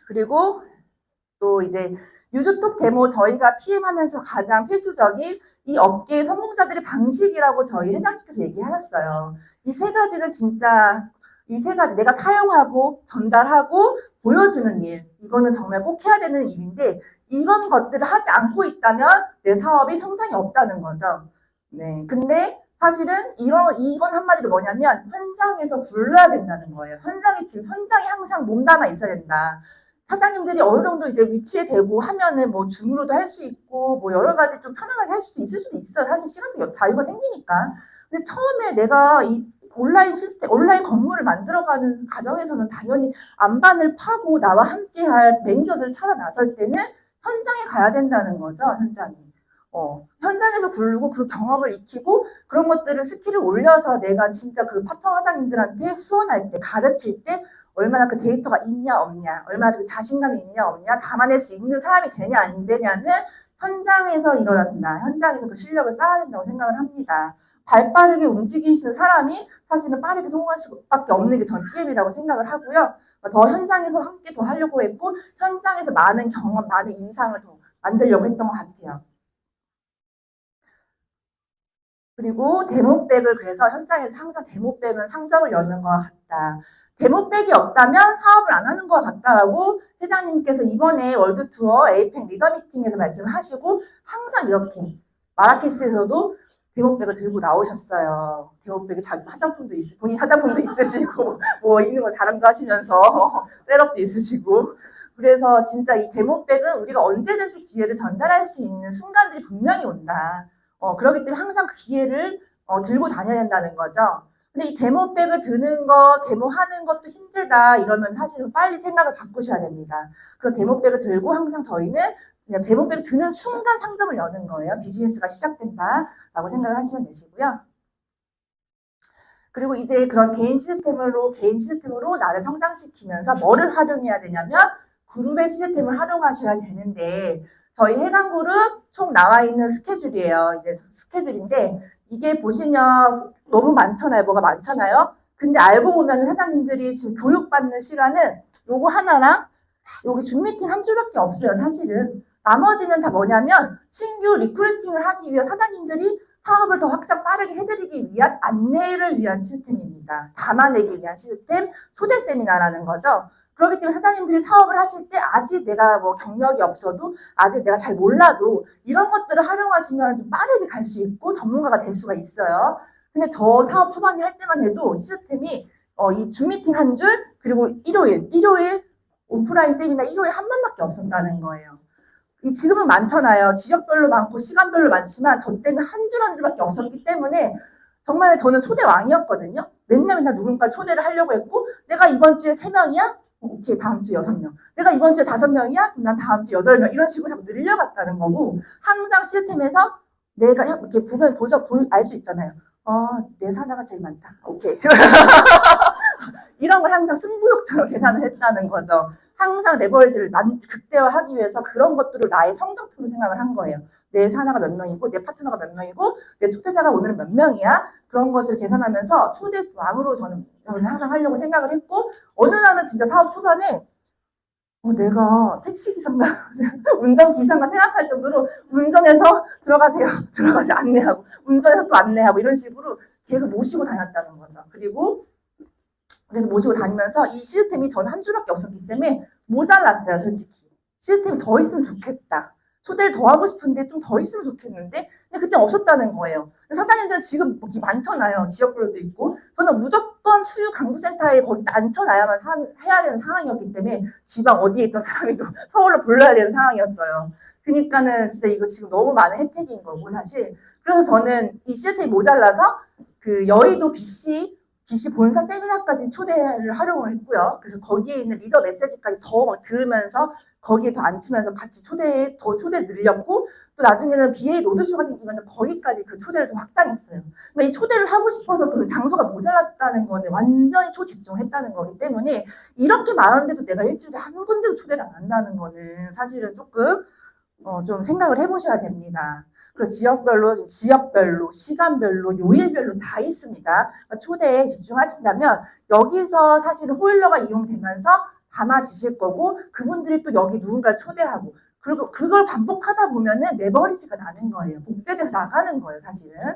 그리고 또 이제 유즈톡 데모 저희가 PM하면서 가장 필수적인 이 업계의 성공자들의 방식이라고 저희 회장님께서 얘기하셨어요. 이 세 가지는 진짜 이 세 가지 내가 사용하고 전달하고 보여주는 일 이거는 정말 꼭 해야 되는 일인데 이런 것들을 하지 않고 있다면 내 사업이 성장이 없다는 거죠. 네, 근데 사실은 이건 한마디로 뭐냐면 현장에서 불러야 된다는 거예요. 현장에 항상 몸담아 있어야 된다. 사장님들이 어느 정도 이제 위치에 대고 하면은 뭐 줌으로도 할 수 있고 뭐 여러 가지 좀 편안하게 할 수도 있을 수도 있어요. 사실 시간적 자유가 생기니까. 근데 처음에 내가 이 온라인 시스템, 온라인 건물을 만들어가는 과정에서는 당연히 안반을 파고 나와 함께할 매니저들을 찾아 나설 때는 현장에 가야 된다는 거죠. 현장에. 현장에서 굴르고 그 경험을 익히고 그런 것들을 스킬을 올려서 내가 진짜 그 파트너 사장님들한테 후원할 때, 가르칠 때 얼마나 그 데이터가 있냐 없냐, 얼마나 그 자신감이 있냐 없냐, 담아낼 수 있는 사람이 되냐 안 되냐는 현장에서 일어난다. 현장에서 그 실력을 쌓아야 된다고 생각을 합니다. 발 빠르게 움직이시는 사람이 사실은 빠르게 성공할 수밖에 없는 게 전 TM이라고 생각을 하고요. 더 현장에서 함께 더 하려고 했고 현장에서 많은 경험, 많은 인상을 더 만들려고 했던 것 같아요. 그리고 데모백을 그래서 현장에서 항상 데모백은 상점을 여는 것 같다. 데모백이 없다면 사업을 안 하는 것 같다라고 회장님께서 이번에 월드투어 에이펙 리더 미팅에서 말씀하시고 항상 이렇게 마라케시에서도 데모백을 들고 나오셨어요. 데모백에 자기 화장품도 본인 화장품도 있으시고 뭐 있는 거 자랑도 하시면서 셋업도 있으시고 그래서 진짜 이 데모백은 우리가 언제든지 기회를 전달할 수 있는 순간들이 분명히 온다. 그렇기 때문에 항상 그 기회를 들고 다녀야 된다는 거죠. 근데 이 데모백을 드는 거, 데모하는 것도 힘들다 이러면 사실은 빨리 생각을 바꾸셔야 됩니다. 그 데모백을 들고 항상 저희는 그냥 데모백을 드는 순간 상점을 여는 거예요. 비즈니스가 시작된다라고 생각을 하시면 되시고요. 그리고 이제 그런 개인 시스템으로 나를 성장시키면서 뭐를 활용해야 되냐면 그룹의 시스템을 활용하셔야 되는데 저희 해강그룹 총 나와 있는 스케줄이에요. 이제 스케줄인데 이게 보시면 너무 많잖아요. 뭐가 많잖아요. 근데 알고 보면 사장님들이 지금 교육받는 시간은 요거 하나랑 여기 줌 미팅 한 줄밖에 없어요. 사실은. 나머지는 다 뭐냐면 신규 리크루팅을 하기 위해 사장님들이 사업을 더 확장 빠르게 해드리기 위한 안내를 위한 시스템입니다. 담아내기 위한 시스템, 초대 세미나라는 거죠. 그렇기 때문에 사장님들이 사업을 하실 때 아직 내가 뭐 경력이 없어도 아직 내가 잘 몰라도 이런 것들을 활용하시면 좀 빠르게 갈 수 있고 전문가가 될 수가 있어요. 근데 저 사업 초반에 할 때만 해도 시스템이 이 줌 미팅 한 줄, 그리고 일요일 오프라인 세미나 일요일 한 번밖에 없었다는 거예요. 지금은 많잖아요. 지역별로 많고 시간별로 많지만 저 때는 한 줄 한 줄밖에 없었기 때문에 정말 저는 초대 왕이었거든요. 맨날 누군가 초대를 하려고 했고 내가 이번 주에 3명이야? 오케이, 다음 주에 6명. 내가 이번 주에 5명이야? 난 다음 주에 8명. 이런 식으로 자꾸 늘려갔다는 거고 항상 시스템에서 내가 이렇게 보면 알 수 있잖아요. 내 사나가 제일 많다. 오케이. 이런 걸 항상 승부욕처럼 계산을 했다는 거죠. 항상 레버리지를 극대화하기 위해서 그런 것들을 나의 성적표로 생각을 한 거예요. 내 사나가 몇 명이고 내 파트너가 몇 명이고 내 초대자가 오늘은 몇 명이야. 그런 것을 계산하면서 초대 왕으로 저는 항상 하려고 생각을 했고 어느 날은 진짜 사업 초반에 내가 택시기사인가 운전기사인가 생각할 정도로 운전해서 들어가세요 안내하고 운전해서 또 안내하고 이런 식으로 계속 모시고 다녔다는 거죠. 그리고 그래서 모시고 다니면서 이 시스템이 저는 한 줄밖에 없었기 때문에 모자랐어요. 솔직히 시스템이 더 있으면 좋겠다. 초대를 더 하고 싶은데 좀 더 있으면 좋겠는데 근데 그때 없었다는 거예요. 사장님들은 지금 많잖아요. 지역별로도 있고 저는 무조건 수유 강부센터에 거기 앉혀놔야만 해야 되는 상황이었기 때문에 지방 어디에 있던 사람이도 서울로 불러야 되는 상황이었어요. 그러니까는 진짜 이거 지금 너무 많은 혜택인 거고 사실 그래서 저는 이 시스템이 모자라서 그 여의도 BC 본사 세미나까지 초대를 활용을 했고요. 그래서 거기에 있는 리더 메시지까지 더 들으면서 거기에 더 앉히면서 같이 초대 늘렸고 또 나중에는 BA 로드쇼가 생기면서 거기까지 그 초대를 더 확장했어요. 이 초대를 하고 싶어서 그 장소가 모자랐다는 거는 완전히 초집중을 했다는 거기 때문에 이렇게 많은데도 내가 일주일에 한 군데도 초대를 안 한다는 거는 사실은 조금 좀 생각을 해보셔야 됩니다. 그 지역별로, 시간별로, 요일별로 다 있습니다. 초대에 집중하신다면 여기서 사실은 호일러가 이용되면서 담아지실 거고 그분들이 또 여기 누군가를 초대하고 그리고 그걸 반복하다 보면은 레버리지가 나는 거예요. 복제돼서 나가는 거예요, 사실은.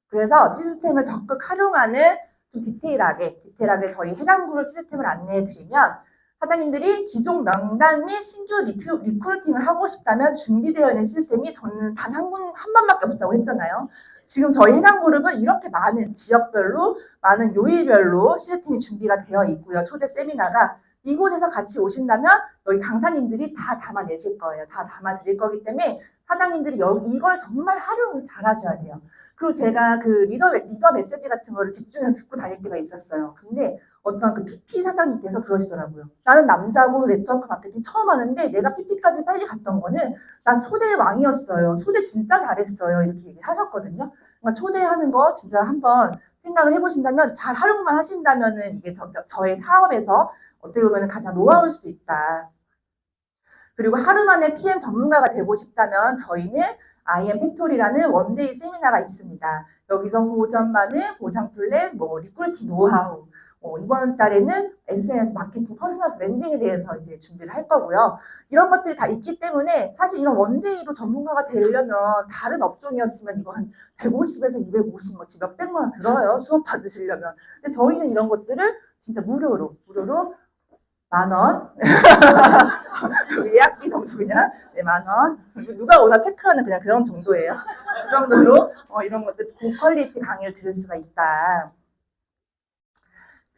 그래서 시스템을 적극 활용하는 좀 디테일하게 저희 해당그룹 시스템을 안내해 드리면 사장님들이 기존 명단 및 신규 리크루팅을 하고 싶다면 준비되어 있는 시스템이 저는 단 한 번밖에 없다고 했잖아요. 지금 저희 해당그룹은 이렇게 많은 지역별로 많은 요일별로 시스템이 준비가 되어 있고요. 초대 세미나가 이곳에서 같이 오신다면 여기 강사님들이 다 담아내실 거예요. 다 담아드릴 거기 때문에 사장님들이 이걸 정말 활용 잘 하셔야 돼요. 그리고 제가 그 리더 메시지 같은 거를 집중해서 듣고 다닐 때가 있었어요. 근데 어떤 그 PP 사장님께서 그러시더라고요. 나는 남자고 네트워크 마케팅 처음 하는데 내가 PP까지 빨리 갔던 거는 난 초대의 왕이었어요. 초대 진짜 잘했어요. 이렇게 얘기하셨거든요. 그러니까 초대하는 거 진짜 한번 생각을 해보신다면 잘 활용만 하신다면은 이게 저의 사업에서 어떻게 보면 가장 노하우일 수도 있다. 그리고 하루 만에 PM 전문가가 되고 싶다면 저희는 IM 팩토리라는 원데이 세미나가 있습니다. 여기서 호전반응, 보상 플랜, 리크루팅 노하우, 이번 달에는 SNS 마케팅, 퍼스널 브랜딩에 대해서 이제 준비를 할 거고요. 이런 것들이 다 있기 때문에 사실 이런 원데이로 전문가가 되려면 다른 업종이었으면 이거 한 150에서 250, 몇백만 원 들어요. 수업 받으시려면. 근데 저희는 이런 것들을 진짜 무료로 10,000원. 예약비 정도 그냥 10,000원. 누가 오나 체크하는 그냥 그런 정도예요. 그 정도로 이런 것들 고퀄리티 강의를 들을 수가 있다.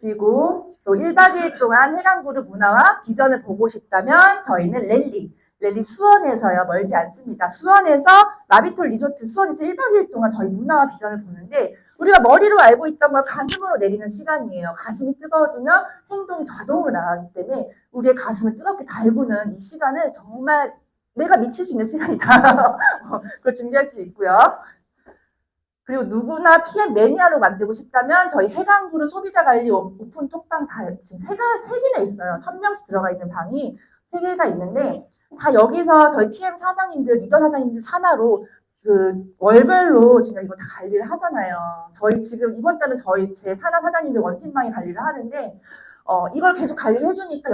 그리고 또 1박 2일 동안 해강그룹 문화와 비전을 보고 싶다면 저희는 랠리 수원에서요. 멀지 않습니다. 수원에서 라비톨 리조트 수원에서 1박 2일 동안 저희 문화와 비전을 보는데 우리가 머리로 알고 있던 걸 가슴으로 내리는 시간이에요. 가슴이 뜨거워지면 행동이 자동으로 나가기 때문에 우리의 가슴을 뜨겁게 달구는 이 시간은 정말 내가 미칠 수 있는 시간이다. 그걸 준비할 수 있고요. 그리고 누구나 PM 매니아로 만들고 싶다면 저희 해강그룹 소비자관리 오픈 톡방 다 지금 3개나 있어요. 1,000명씩 들어가 있는 방이 3개가 있는데 다 여기서 저희 PM 사장님들, 리더 사장님들 산하로 그 월별로 진짜 이거 다 관리를 하잖아요. 저희 지금 이번 달은 제 산하 사장님들 원팀방이 관리를 하는데 이걸 계속 관리를 해주니까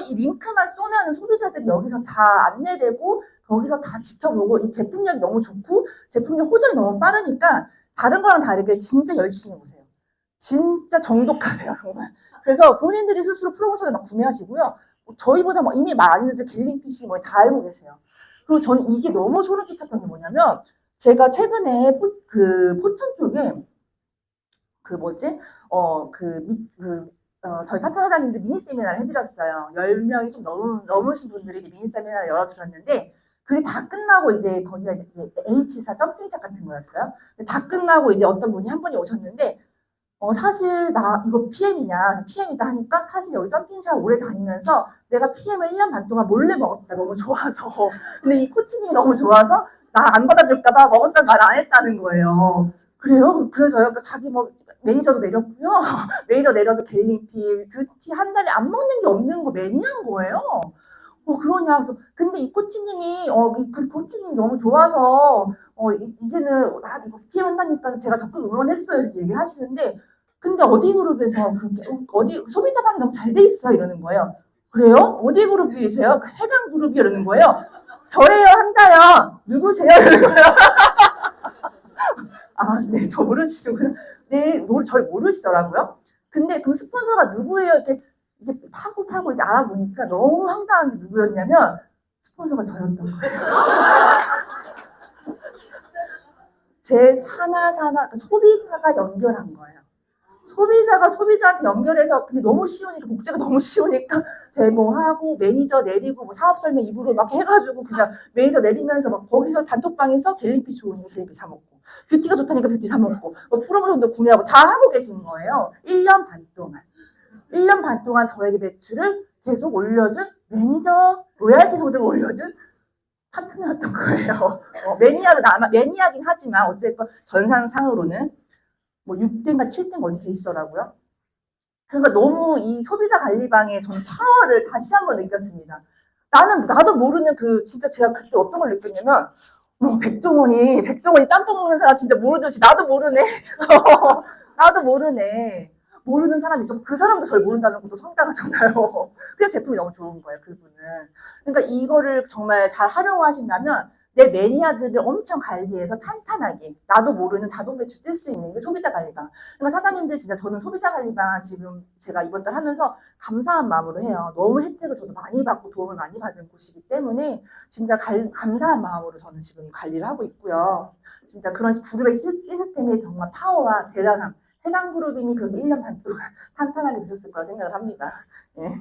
이 링크만 쏘면 소비자들이 여기서 다 안내되고 거기서 다 지켜보고 이 제품력이 너무 좋고 제품력 호전이 너무 빠르니까 다른 거랑 다르게 진짜 열심히 보세요. 진짜 정독하세요, 정말. 그래서 본인들이 스스로 프로모션을 막 구매하시고요. 저희보다 이미 많이들 갤링피쉬 다 알고 계세요. 그리고 저는 이게 너무 소름 끼쳤던 게 뭐냐면 제가 최근에 포천 쪽에 저희 파트너 사장님들 미니 세미나를 해드렸어요. 10명이 좀 넘으신 분들이 미니 세미나를 열어주셨는데 그게 다 끝나고 이제 거기가 이제 H사 점핑샷 같은 거였어요. 다 끝나고 이제 어떤 분이 한 분이 오셨는데 사실 나 이거 PM이다 하니까 사실 여기 점핑샷 오래 다니면서 내가 PM을 1년 반 동안 몰래 먹었다. 너무 좋아서. 근데 이 코치님이 너무 좋아서 나 안 받아줄까봐 먹었다는 말 안 했다는 거예요. 그래요? 그래서요. 자기 매니저도 내렸고요. 매니저 내려서 갤링필, 뷰티 한 달에 안 먹는 게 없는 거 매니아인 거예요. 그러냐. 그래서 근데 이 코치님이 그 코치님이 너무 좋아서 이제는 이거 PM 한다니까 제가 적극 응원했어요. 이렇게 얘기를 하시는데 근데 어디 그룹에서 그렇게 어디 소비자방이 너무 잘 돼 있어 이러는 거예요. 그래요? 어디 그룹이세요? 해강 그룹이 이러는 거예요. 저예요 한다요. 누구세요? 이러는 거예요. 아, 네, 저 모르시고요. 네, 절 모르시더라고요. 근데 그 스폰서가 누구예요? 이렇게 파고 이제 알아보니까 너무 황당한 게 누구였냐면 스폰서가 저였던 거예요. 제 하나하나 소비자가 연결한 거예요. 소비자가 소비자한테 연결해서 근데 너무 쉬우니까 복제가 너무 쉬우니까 데모하고 매니저 내리고 사업 설명 입으로 막 해가지고 그냥 매니저 내리면서 막 거기서 단톡방에서 갤링피 좋으니까 갤링피 사 먹고 뷰티가 좋다니까 뷰티 사 먹고 프로모션도 구매하고 다 하고 계신 거예요. 1년 반 동안. 1년 반 동안 저에게 매출을 계속 올려준 매니저 로얄티 소득을 올려준 파트너였던 거예요. 매니아긴 하지만 어쨌건 전산상으로는 6대인가 7대인가 어디 계시더라고요. 그러니까 너무 이 소비자 관리방의 전 파워를 다시 한번 느꼈습니다. 나도 모르는 진짜 제가 그때 어떤 걸 느꼈냐면 백종원이 짬뽕 먹는 사람 진짜 모르듯이 나도 모르네. 나도 모르네. 모르는 사람이 있어. 그 사람도 절 모른다는 것도 황당하잖아요. 그냥 제품이 너무 좋은 거예요, 그분은. 그러니까 이거를 정말 잘 활용하신다면 내 매니아들을 엄청 관리해서 탄탄하게 나도 모르는 자동 배출 뜰 수 있는 게 소비자 관리방. 그러니까 사장님들 진짜 저는 소비자 관리방 지금 제가 이번 달 하면서 감사한 마음으로 해요. 너무 혜택을 저도 많이 받고 도움을 많이 받은 곳이기 때문에 진짜 감사한 마음으로 저는 지금 관리를 하고 있고요. 진짜 그런 그룹의 시스템의 정말 파워와 대단함. 해강그룹이니 그렇게 1년 반 동안 탄탄하게 드셨을 거라 생각을 합니다. 예.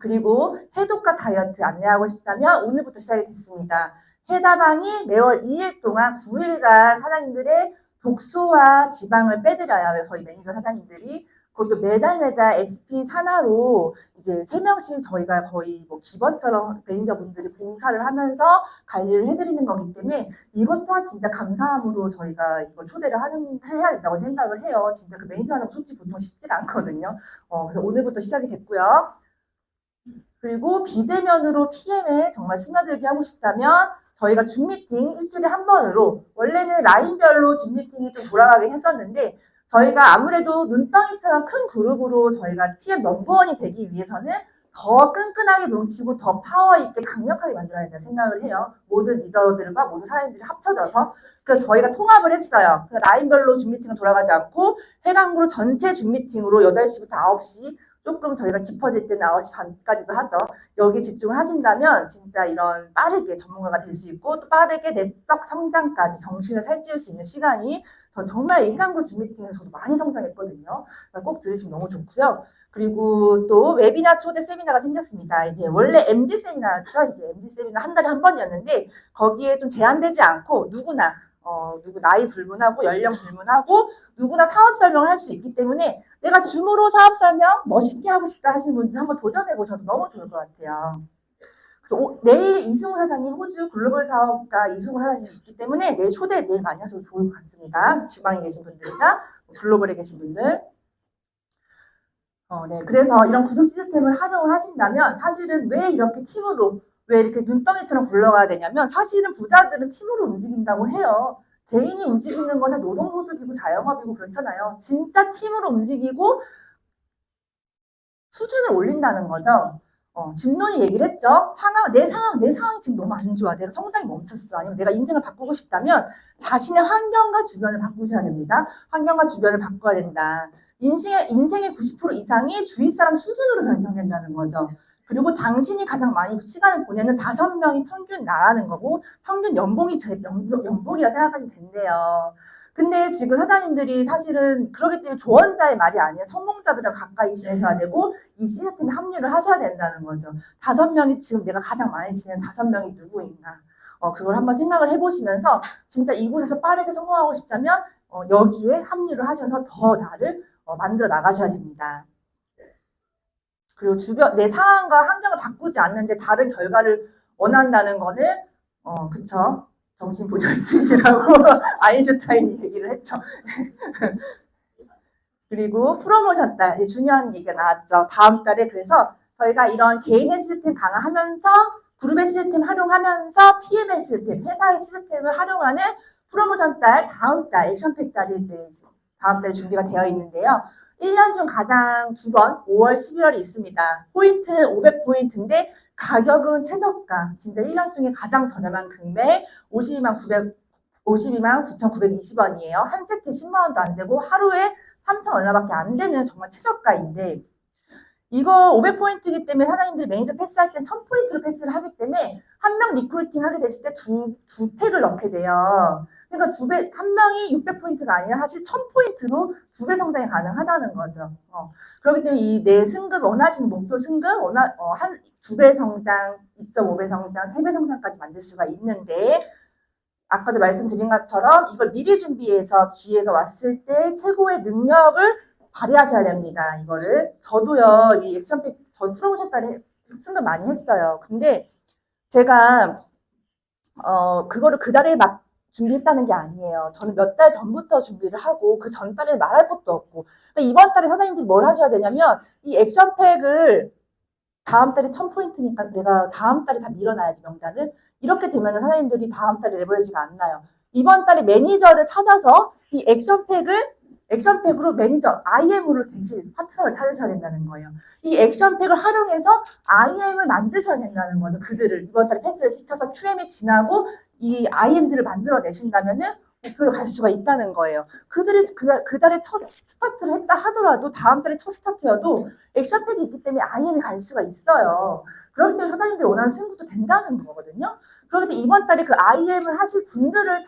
그리고 해독과 다이어트 안내하고 싶다면 오늘부터 시작이 됐습니다. 해다방이 매월 2일 동안 9일간 사장님들의 독소와 지방을 빼드려요. 저희 매니저 사장님들이. 그것도 매달 SP 산하로 이제 3명씩 저희가 거의 뭐 기본처럼 매니저분들이 봉사를 하면서 관리를 해드리는 거기 때문에 이것 또한 진짜 감사함으로 저희가 이걸 초대를 해야 된다고 생각을 해요. 진짜 그 매니저 하는 거 솔직히 보통 쉽지가 않거든요. 그래서 오늘부터 시작이 됐고요. 그리고 비대면으로 PM에 정말 스며들게 하고 싶다면 저희가 줌 미팅 일주일에 한 번으로 원래는 라인별로 줌 미팅이 좀 돌아가긴 했었는데 저희가 아무래도 눈덩이처럼 큰 그룹으로 저희가 PM 넘버원이 되기 위해서는 더 끈끈하게 뭉치고 더 파워 있게 강력하게 만들어야 된다 생각을 해요. 모든 리더들과 모든 사람들이 합쳐져서. 그래서 저희가 통합을 했어요. 라인별로 줌 미팅은 돌아가지 않고 해강으로 전체 줌 미팅으로 8시부터 9시 조금 저희가 깊어질 때는 9시 반까지도 하죠. 여기 집중을 하신다면 진짜 이런 빠르게 전문가가 될 수 있고 또 빠르게 내적 성장까지 정신을 살찌울 수 있는 시간이 전 정말 이 해강그룹 줌 미팅에서 저도 많이 성장했거든요. 꼭 들으시면 너무 좋고요. 그리고 또 웨비나 초대 세미나가 생겼습니다. 이제 원래 MG 세미나죠. 이제 MG 세미나 한 달에 한 번이었는데 거기에 좀 제한되지 않고 누구나 누구 나이 불문하고 연령 불문하고 누구나 사업 설명을 할 수 있기 때문에 내가 줌으로 사업 설명 멋있게 하고 싶다 하시는 분들 한번 도전해 보셔도 너무 좋을 것 같아요. 그래서 내일 이승우 사장님 호주 글로벌 사업가 이승우 사장님이 있기 때문에 내일 내일 많이 하셔도 좋을 것 같습니다. 지방에 계신 분들이나 글로벌에 계신 분들. 네. 그래서 이런 구독 시스템을 활용을 하신다면 사실은 왜 이렇게 팀으로 왜 이렇게 눈덩이처럼 굴러가야 되냐면 사실은 부자들은 팀으로 움직인다고 해요. 개인이 움직이는 건 다 노동소득이고 자영업이고 그렇잖아요. 진짜 팀으로 움직이고 수준을 올린다는 거죠. 진론이 얘기를 했죠. 내 상황이 지금 너무 안 좋아. 내가 성장이 멈췄어. 아니면 내가 인생을 바꾸고 싶다면 자신의 환경과 주변을 바꾸셔야 됩니다. 환경과 주변을 바꿔야 된다. 인생의 90% 이상이 주위 사람 수준으로 결정된다는 거죠. 그리고 당신이 가장 많이 시간을 보내는 5명이 평균 나라는 거고 평균 연봉이 제 연봉이라 생각하시면 된대요. 근데 지금 사장님들이 사실은 그러기 때문에 조언자의 말이 아니에요. 성공자들을 가까이 지내셔야 되고 이 시스템에 합류를 하셔야 된다는 거죠. 5명이 지금 내가 가장 많이 지내는 5명이 누구인가. 그걸 한번 생각을 해보시면서 진짜 이곳에서 빠르게 성공하고 싶다면 여기에 합류를 하셔서 더 나를 만들어 나가셔야 됩니다. 그리고 내 상황과 환경을 바꾸지 않는데 다른 결과를 원한다는 거는 그쵸. 정신분열증이라고 아인슈타인이 얘기를 했죠. 그리고 프로모션 달 중요한 얘기가 나왔죠. 다음 달에 그래서 저희가 이런 개인의 시스템 강화하면서 그룹의 시스템 활용하면서 PM의 시스템, 회사의 시스템을 활용하는 프로모션 달 다음 달 액션팩 달이 다음 달에 준비가 되어 있는데요. 1년 중 가장 2번 5월 11월이 있습니다. 포인트는 500포인트인데 가격은 최저가, 진짜 1년 중에 가장 저렴한 금액 52만 9,920원이에요. 한 세트 10만 원도 안 되고 하루에 3천 얼마밖에 안 되는 정말 최저가인데 이거 500포인트이기 때문에 사장님들이 매니저 패스할 땐 1000포인트로 패스를 하기 때문에 한 명 리크루팅 하게 되실 때 두 팩을 넣게 돼요. 그러니까 한 명이 600포인트가 아니라 사실 1000포인트로 2배 성장이 가능하다는 거죠. 그렇기 때문에 이 내 승급, 원하시는 목표 승급, 한 2배 성장, 2.5배 성장, 3배 성장까지 만들 수가 있는데 아까도 말씀드린 것처럼 이걸 미리 준비해서 기회가 왔을 때 최고의 능력을 발휘하셔야 됩니다. 이거를. 저도요, 이 액션팩, 전 프로모션 달에 승급 많이 했어요. 근데 제가, 그거를 그 달에 막 준비했다는 게 아니에요. 저는 몇 달 전부터 준비를 하고 그 전 달에는 말할 것도 없고. 이번 달에 사장님들이 뭘 하셔야 되냐면 이 액션팩을 다음 달에 1000포인트니까 내가 다음 달에 다 밀어놔야지 명단을. 이렇게 되면 사장님들이 다음 달에 레버리지가 안 나요. 이번 달에 매니저를 찾아서 이 액션팩으로 매니저, IM으로 대신 파트너를 찾으셔야 된다는 거예요. 이 액션팩을 활용해서 IM을 만드셔야 된다는 거죠. 그들을 이번 달에 패스를 시켜서 QM이 지나고 이 IM들을 만들어내신다면은 목표를 갈 수가 있다는 거예요. 그들이 그 달에 첫 스타트를 했다 하더라도 다음 달에 첫 스타트여도 액션팩이 있기 때문에 IM이 갈 수가 있어요. 그렇기 때문에 사장님들이 원하는 승부도 된다는 거거든요. 그렇기 때문에 이번 달에 그 IM을 하실 분들을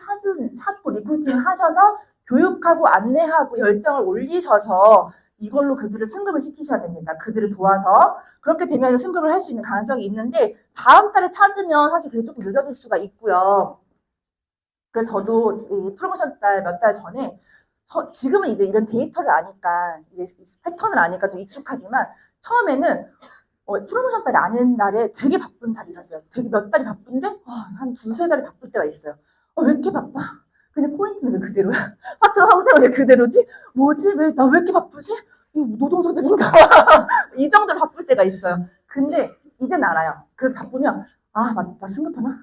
찾고 리크루팅을 하셔서 교육하고 안내하고 열정을 올리셔서 이걸로 그들을 승급을 시키셔야 됩니다. 그들을 도와서. 그렇게 되면 승급을 할 수 있는 가능성이 있는데 다음 달에 찾으면 사실 그게 조금 늦어질 수가 있고요. 그래서 저도 이 프로모션 달 몇 달 전에 지금은 이제 이런 데이터를 아니까 이제 패턴을 아니까 좀 익숙하지만 처음에는 프로모션 달이 아닌 날에 되게 바쁜 달이 있었어요. 되게 몇 달이 바쁜데 한 두세 달이 바쁠 때가 있어요. 왜 이렇게 바빠? 근데 포인트는 왜 그대로야? 파트너 상태가 왜 그대로지? 뭐지? 나 왜 이렇게 바쁘지? 이거 노동소득인가? 이 정도로 바쁠 때가 있어요. 근데 이젠 알아요. 그 바쁘면 맞다, 승급하나?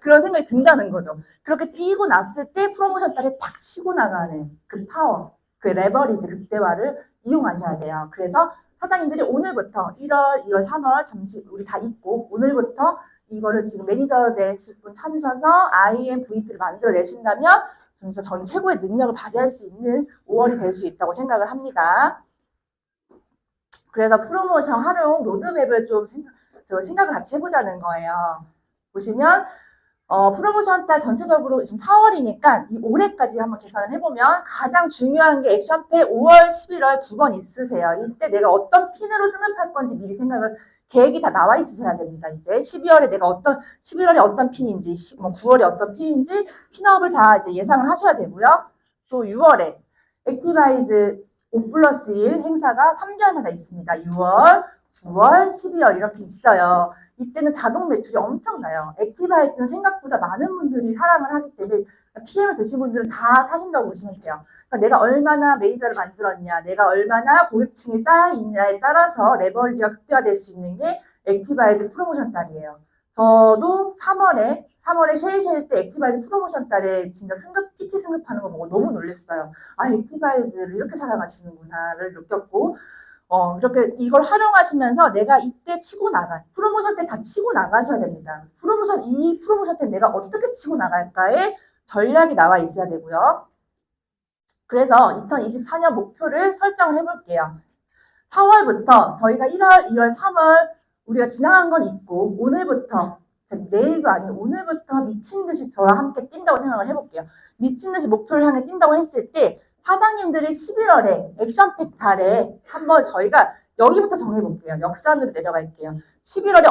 그런 생각이 든다는 거죠. 그렇게 뛰고 났을 때 프로모션 달에 딱 치고 나가는 그 파워, 그 레버리지 극대화를 이용하셔야 돼요. 그래서 사장님들이 오늘부터 1월, 2월, 3월 잠시 우리 다 있고 오늘부터 이거를 지금 매니저 되실 분 찾으셔서 IMVP를 만들어내신다면 진짜 전 최고의 능력을 발휘할 수 있는 5월이 될 수 있다고 생각을 합니다. 그래서 프로모션 활용 로드맵을 좀 생각을 같이 해보자는 거예요. 보시면 프로모션 달 전체적으로 지금 4월이니까 이 올해까지 한번 계산을 해보면 가장 중요한 게 액션페 5월, 11월 두 번 있으세요. 이때 내가 어떤 핀으로 승급할 건지 미리 생각을 계획이 다 나와 있으셔야 됩니다. 이제 12월에 내가 11월에 어떤 핀인지, 9월에 어떤 핀인지 핀업을 다 이제 예상을 하셔야 되고요. 또 6월에 액티바이즈 5+1 행사가 3개월마다 있습니다. 6월, 9월, 12월 이렇게 있어요. 이때는 자동 매출이 엄청나요. 액티바이즈는 생각보다 많은 분들이 사랑을 하기 때문에 PM을 드신 분들은 다 사신다고 보시면 돼요. 그러니까 내가 얼마나 메이저를 만들었냐, 내가 얼마나 고객층이 쌓여있냐에 따라서 레버리지가 극대화될 수 있는 게 액티바이즈 프로모션 달이에요. 저도 3월에 쉐일쉐일 때 액티바이즈 프로모션 달에 진짜 PT 승급하는 거 보고 너무 놀랐어요. 액티바이즈를 이렇게 사랑하시는구나를 느꼈고, 이렇게 이걸 활용하시면서 내가 이때 치고 프로모션 때 다 치고 나가셔야 됩니다. 이 프로모션 때 내가 어떻게 치고 나갈까에 전략이 나와 있어야 되고요. 그래서 2024년 목표를 설정을 해볼게요. 4월부터 저희가 1월, 2월, 3월 우리가 지나간 건 있고 오늘부터 내일도 아니고 오늘부터 미친 듯이 저와 함께 뛴다고 생각을 해볼게요. 미친 듯이 목표를 향해 뛴다고 했을 때 사장님들이 11월에 액션팩 달에 한번 저희가 여기부터 정해볼게요. 역산으로 내려갈게요. 11월에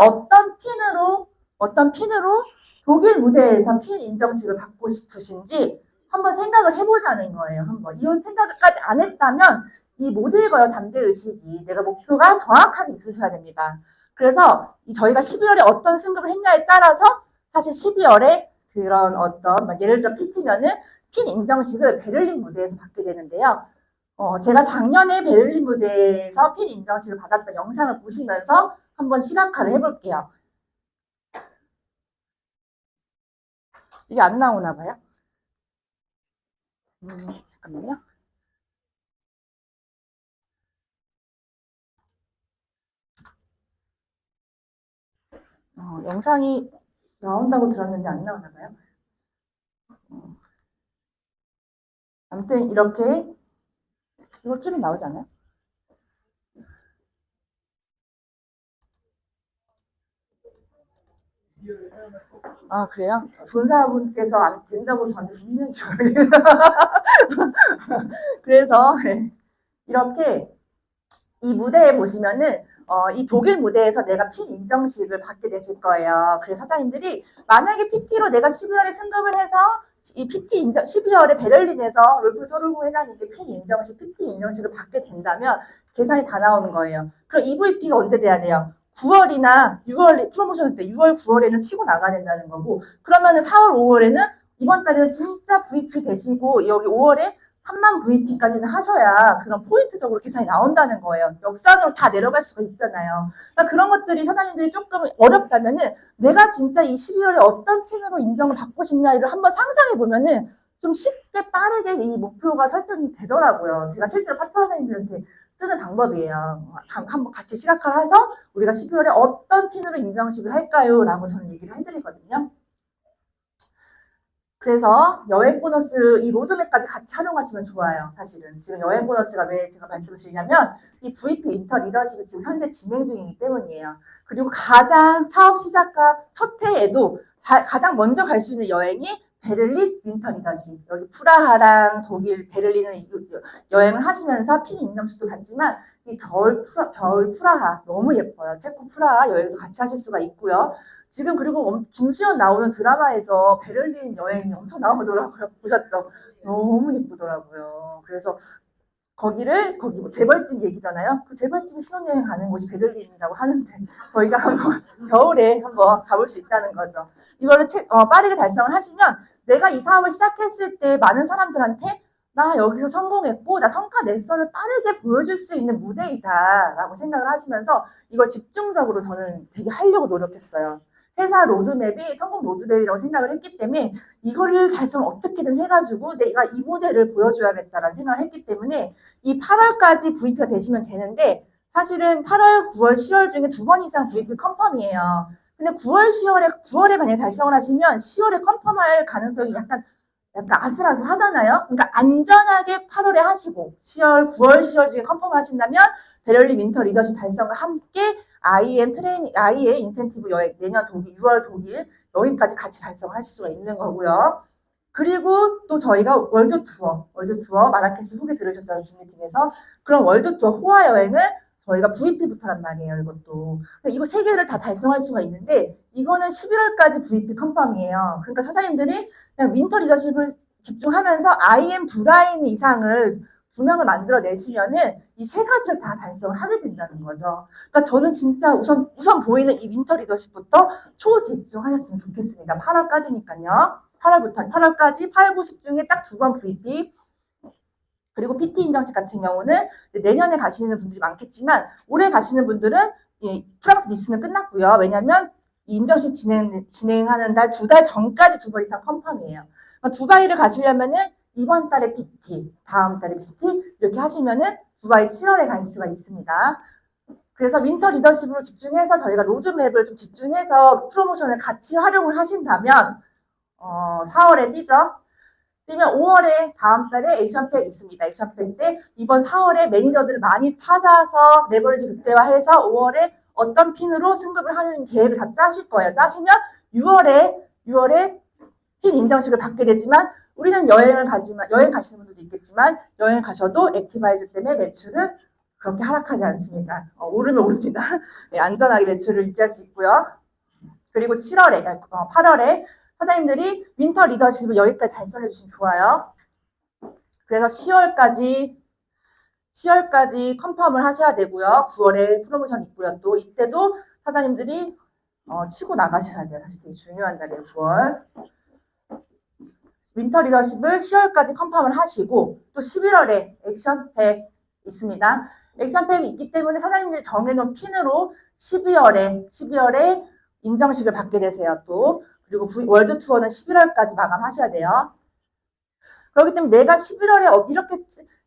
어떤 핀으로 독일 무대에서 핀 인정식을 받고 싶으신지 한번 생각을 해보자는 거예요. 한번 이런 생각까지 안 했다면 이 못 읽어요. 잠재의식이. 내가 목표가 정확하게 있으셔야 됩니다. 그래서 저희가 11월에 어떤 승급을 했냐에 따라서 사실 12월에 그런 예를 들어 PT면은 핀 인정식을 베를린 무대에서 받게 되는데요. 제가 작년에 베를린 무대에서 핀 인정식을 받았던 영상을 보시면서 한번 시각화를 해볼게요. 이게 안 나오나 봐요. 잠깐만요. 영상이 나온다고 들었는데 안 나오나 봐요. 아무튼 이렇게 이거 쯤 나오지 않아요? 그래요? 본사분께서 안 된다고 저한테 분명히 그래서 이렇게 이 무대에 보시면은 이 독일 무대에서 내가 핀 인정식을 받게 되실 거예요. 그래서 사장님들이 만약에 PT로 내가 11월에 승급을 해서 이 PT 인정 12월에 베를린에서 롤프 소르고 해놨는데 핀 인정식, PT 인정식을 받게 된다면 계산이 다 나오는 거예요. 그럼 EVP가 언제 돼야 돼요? 9월이나 6월 프로모션 때 6월, 9월에는 치고 나가야 된다는 거고 그러면은 4월, 5월에는 이번 달에는 진짜 VP 되시고 여기 5월에 3만 VP까지는 하셔야 그런 포인트적으로 계산이 나온다는 거예요. 역산으로 다 내려갈 수가 있잖아요. 그러니까 그런 것들이 사장님들이 조금 어렵다면은 내가 진짜 이 12월에 어떤 핀으로 인정을 받고 싶냐를 한번 상상해 보면은 좀 쉽게 빠르게 이 목표가 설정이 되더라고요. 제가 실제로 파트너 사장님들한테 쓰는 방법이에요. 한번 같이 시각화를 해서 우리가 12월에 어떤 핀으로 인정식을 할까요? 라고 저는 얘기를 해드리거든요. 그래서 여행 보너스 이 로드맵까지 같이 활용하시면 좋아요. 사실은 지금 여행 보너스가 왜 제가 말씀을 드리냐면 이 VP 인터 리더십이 지금 현재 진행 중이기 때문이에요. 그리고 가장 사업 시작과 첫 해에도 가장 먼저 갈 수 있는 여행이 베를린 윈터 리더십. 여기 프라하랑 독일 베를린을 여행을 하시면서 핀 인정식도 받지만 이 겨울 프라하 너무 예뻐요. 체코 프라하 여행도 같이 하실 수가 있고요. 지금 그리고 김수현 나오는 드라마에서 베를린 여행이 엄청 나오더라고요. 보셨죠? 너무 예쁘더라고요. 그래서 거기 뭐 재벌집 얘기잖아요. 그 재벌집이 신혼여행 가는 곳이 베를린이라고 하는데 저희가 한번 겨울에 한번 가볼 수 있다는 거죠. 이거를 빠르게 달성을 하시면 내가 이 사업을 시작했을 때 많은 사람들한테 나 여기서 성공했고 나 성과 냈어를 빠르게 보여줄 수 있는 무대이다 라고 생각을 하시면서 이걸 집중적으로 저는 되게 하려고 노력했어요. 회사 로드맵이 성공 로드맵이라고 생각을 했기 때문에 이거를 달성을 어떻게든 해가지고 내가 이 모델을 보여줘야겠다라는 생각을 했기 때문에 이 8월까지 VP가 되시면 되는데 사실은 8월, 9월, 10월 중에 2번 이상 VP 컨펌이에요. 근데 9월에 만약에 달성을 하시면 10월에 컨펌할 가능성이 약간 아슬아슬 하잖아요. 그러니까 안전하게 8월에 하시고 9월, 10월 중에 컨펌 하신다면 베를린 윈터 리더십 달성과 함께 IM 인센티브 여행 내년 독일 6월 독일 여기까지 같이 달성을 하실 수가 있는 거고요. 그리고 또 저희가 월드 투어 마라케시 후기 들으셨잖아요. 준비팀에서 그런 월드 투어 호화 여행을 저희가 VP부터란 말이에요. 이것도 이거 세 개를 다 달성할 수가 있는데 이거는 11월까지 VP 컨펌이에요. 그러니까 사장님들이 그냥 윈터 리더십을 집중하면서 IM 2라인 이상을 2명을 만들어내시면은 이 세 가지를 다 달성을 하게 된다는 거죠. 그러니까 저는 진짜 우선 보이는 이 윈터 리더십부터 초집중하셨으면 좋겠습니다. 8월까지니까요. 8월까지 8, 9, 10 중에 딱 2번 VP 그리고 PT 인정식 같은 경우는 내년에 가시는 분들이 많겠지만 올해 가시는 분들은 프랑스 니스는 끝났고요. 왜냐하면 인정식 진행하는 달 2달 전까지 2번 이상 컨펌이에요. 두바이를 가시려면은 이번 달에 PT, 다음 달에 PT 이렇게 하시면은 두바이 7월에 갈 수가 있습니다. 그래서 윈터 리더십으로 집중해서 저희가 로드맵을 좀 집중해서 프로모션을 같이 활용을 하신다면 4월에 뛰죠. 뛰면 5월에 다음 달에 액션팩 있습니다. 액션팩 때 이번 4월에 매니저들을 많이 찾아서 레버리지 극대화해서 5월에 어떤 핀으로 승급을 하는 계획을 다 짜실 거예요. 짜시면 6월에 핀 인정식을 받게 되지만 우리는 여행 가시는 분들도 있겠지만 여행 가셔도 액티바이즈 때문에 매출은 그렇게 하락하지 않습니다. 오르면 오릅니다. 네, 안전하게 매출을 유지할 수 있고요. 그리고 8월에 사장님들이 윈터 리더십을 여기까지 달성해 주시면 좋아요. 그래서 10월까지 컨펌을 하셔야 되고요. 9월에 프로모션 있고요. 또 이때도 사장님들이 치고 나가셔야 돼요. 사실 되게 중요한 달이에요. 9월. 윈터 리더십을 10월까지 컨펌을 하시고 또 11월에 액션팩 있습니다. 액션팩이 있기 때문에 사장님들이 정해놓은 핀으로 12월에 인정식을 받게 되세요. 또 그리고 월드 투어는 11월까지 마감하셔야 돼요. 그렇기 때문에 내가 11월에 이렇게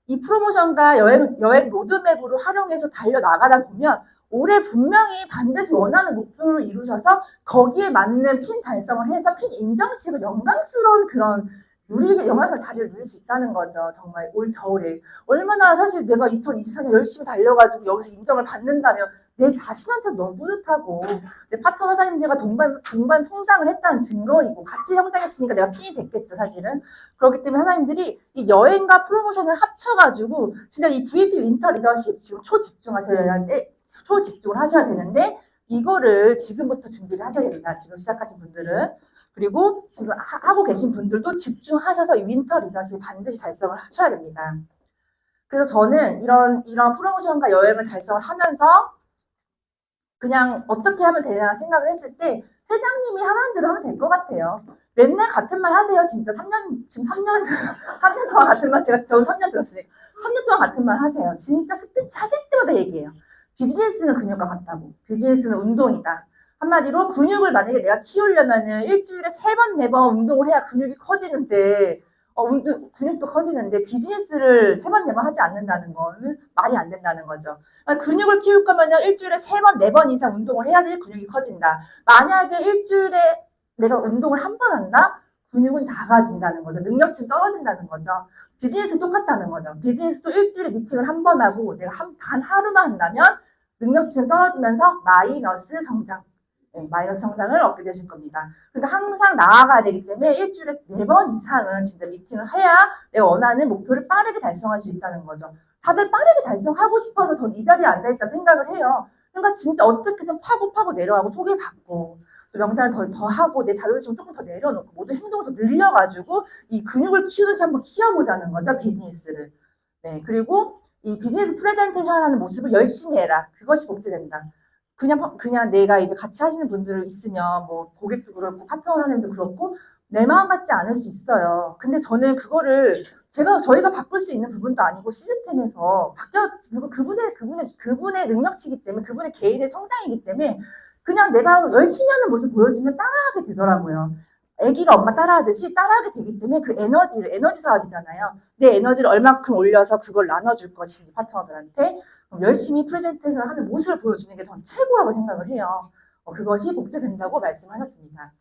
이 프로모션과 여행 로드맵으로 활용해서 달려나가다 보면 올해 분명히 반드시 원하는 목표를 이루셔서 거기에 맞는 핀 달성을 해서 핀 인정식을 영광스러운 그런 영광스러운 자리를 누릴 수 있다는 거죠. 정말 올 겨울에. 얼마나 사실 내가 2024년 열심히 달려가지고 여기서 인정을 받는다면 내 자신한테 너무 뿌듯하고 내 파트너 사장님들과 동반 성장을 했다는 증거이고 같이 성장했으니까 내가 핀이 됐겠죠. 사실은. 그렇기 때문에 사장님들이 이 여행과 프로모션을 합쳐가지고 진짜 이 VP 윈터 리더십 지금 초집중을 하셔야 되는데 이거를 지금부터 준비를 하셔야 됩니다. 지금 시작하신 분들은. 그리고 지금 하고 계신 분들도 집중하셔서 이 윈터 리더십 반드시 달성을 하셔야 됩니다. 그래서 저는 이런 프로모션과 여행을 달성을 하면서 그냥 어떻게 하면 되나 생각을 했을 때 회장님이 하라는 대로 하면 될 것 같아요. 맨날 같은 말 하세요. 진짜 3년 동안 같은 말, 저는 3년 들었으니까 3년 동안 같은 말 하세요. 진짜 스피치 하실 때마다 얘기해요. 비즈니스는 근육과 같다고. 비즈니스는 운동이다. 한마디로 근육을 만약에 내가 키우려면은 일주일에 3번, 4번 운동을 해야 근육이 커지는데, 근육도 커지는데 비즈니스를 3번, 4번 하지 않는다는 거는 말이 안 된다는 거죠. 그러니까 근육을 키울 거면은 일주일에 3번, 4번 이상 운동을 해야지 근육이 커진다. 만약에 일주일에 내가 운동을 한 번 한다? 근육은 작아진다는 거죠. 능력치는 떨어진다는 거죠. 비즈니스는 똑같다는 거죠. 비즈니스도 일주일에 미팅을 한 번 하고 내가 단 하루만 한다면 능력치는 떨어지면서 마이너스 성장. 마이너스 성장을 얻게 되실 겁니다. 그러니까 항상 나아가야 되기 때문에 일주일에 4번 이상은 진짜 미팅을 해야 내가 원하는 목표를 빠르게 달성할 수 있다는 거죠. 다들 빠르게 달성하고 싶어서 전 이 자리에 앉아있다 생각을 해요. 그러니까 진짜 어떻게든 파고 내려가고 소개받고 명단을 더 하고 내 자존심을 조금 더 내려놓고 모든 행동을 더 늘려가지고 이 근육을 키우듯이 한번 키워보자는 거죠. 비즈니스를. 네, 그리고 이 비즈니스 프레젠테이션 하는 모습을 열심히 해라. 그것이 복제된다. 그냥 내가 이제 같이 하시는 분들 있으면 뭐 고객도 그렇고 파트너 사람도 그렇고 내 마음 같지 않을 수 있어요. 근데 저는 그거를 저희가 바꿀 수 있는 부분도 아니고 시스템에서 그분의 능력치이기 때문에 그분의 개인의 성장이기 때문에 그냥 내가 열심히 하는 모습 보여주면 따라하게 되더라고요. 아기가 엄마 따라하듯이 따라하게 되기 때문에 그 에너지 사업이잖아요. 내 에너지를 얼마큼 올려서 그걸 나눠줄 것인지 파트너들한테 열심히 프레젠테이션 하는 모습을 보여주는 게 전 최고라고 생각을 해요. 그것이 복제된다고 말씀하셨습니다.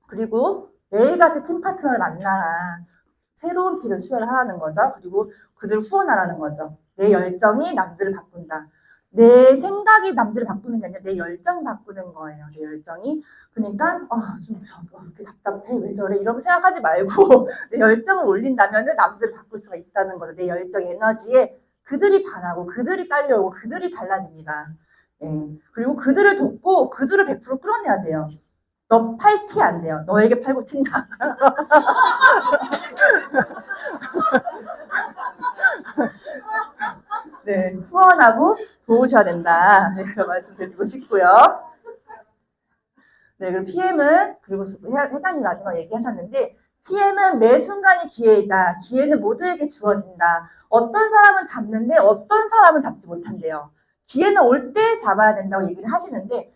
그리고 매일같이 팀 파트너를 만나라. 새로운 피를 수혈하라는 거죠. 그리고 그들을 후원하라는 거죠. 내 열정이 남들을 바꾼다. 내 생각이 남들을 바꾸는 게 아니라 내 열정이 바꾸는 거예요. 내 열정이. 그러니까 좀 이렇게 답답해 왜 저래 이러고 생각하지 말고 내 열정을 올린다면 남들을 바꿀 수가 있다는 거죠. 내 열정 에너지에 그들이 반하고 그들이 딸려오고 그들이 달라집니다. 그리고 그들을 돕고 그들을 100% 끌어내야 돼요. 너 팔 티 안 돼요. 너에게 팔고 튄다. 네, 후원하고 도우셔야 된다. 네, 말씀드리고 싶고요. 네, 그리고 PM은, 그리고 회장님 마지막 얘기하셨는데, PM은 매 순간이 기회이다. 기회는 모두에게 주어진다. 어떤 사람은 잡는데 어떤 사람은 잡지 못한대요. 기회는 올 때 잡아야 된다고 얘기를 하시는데,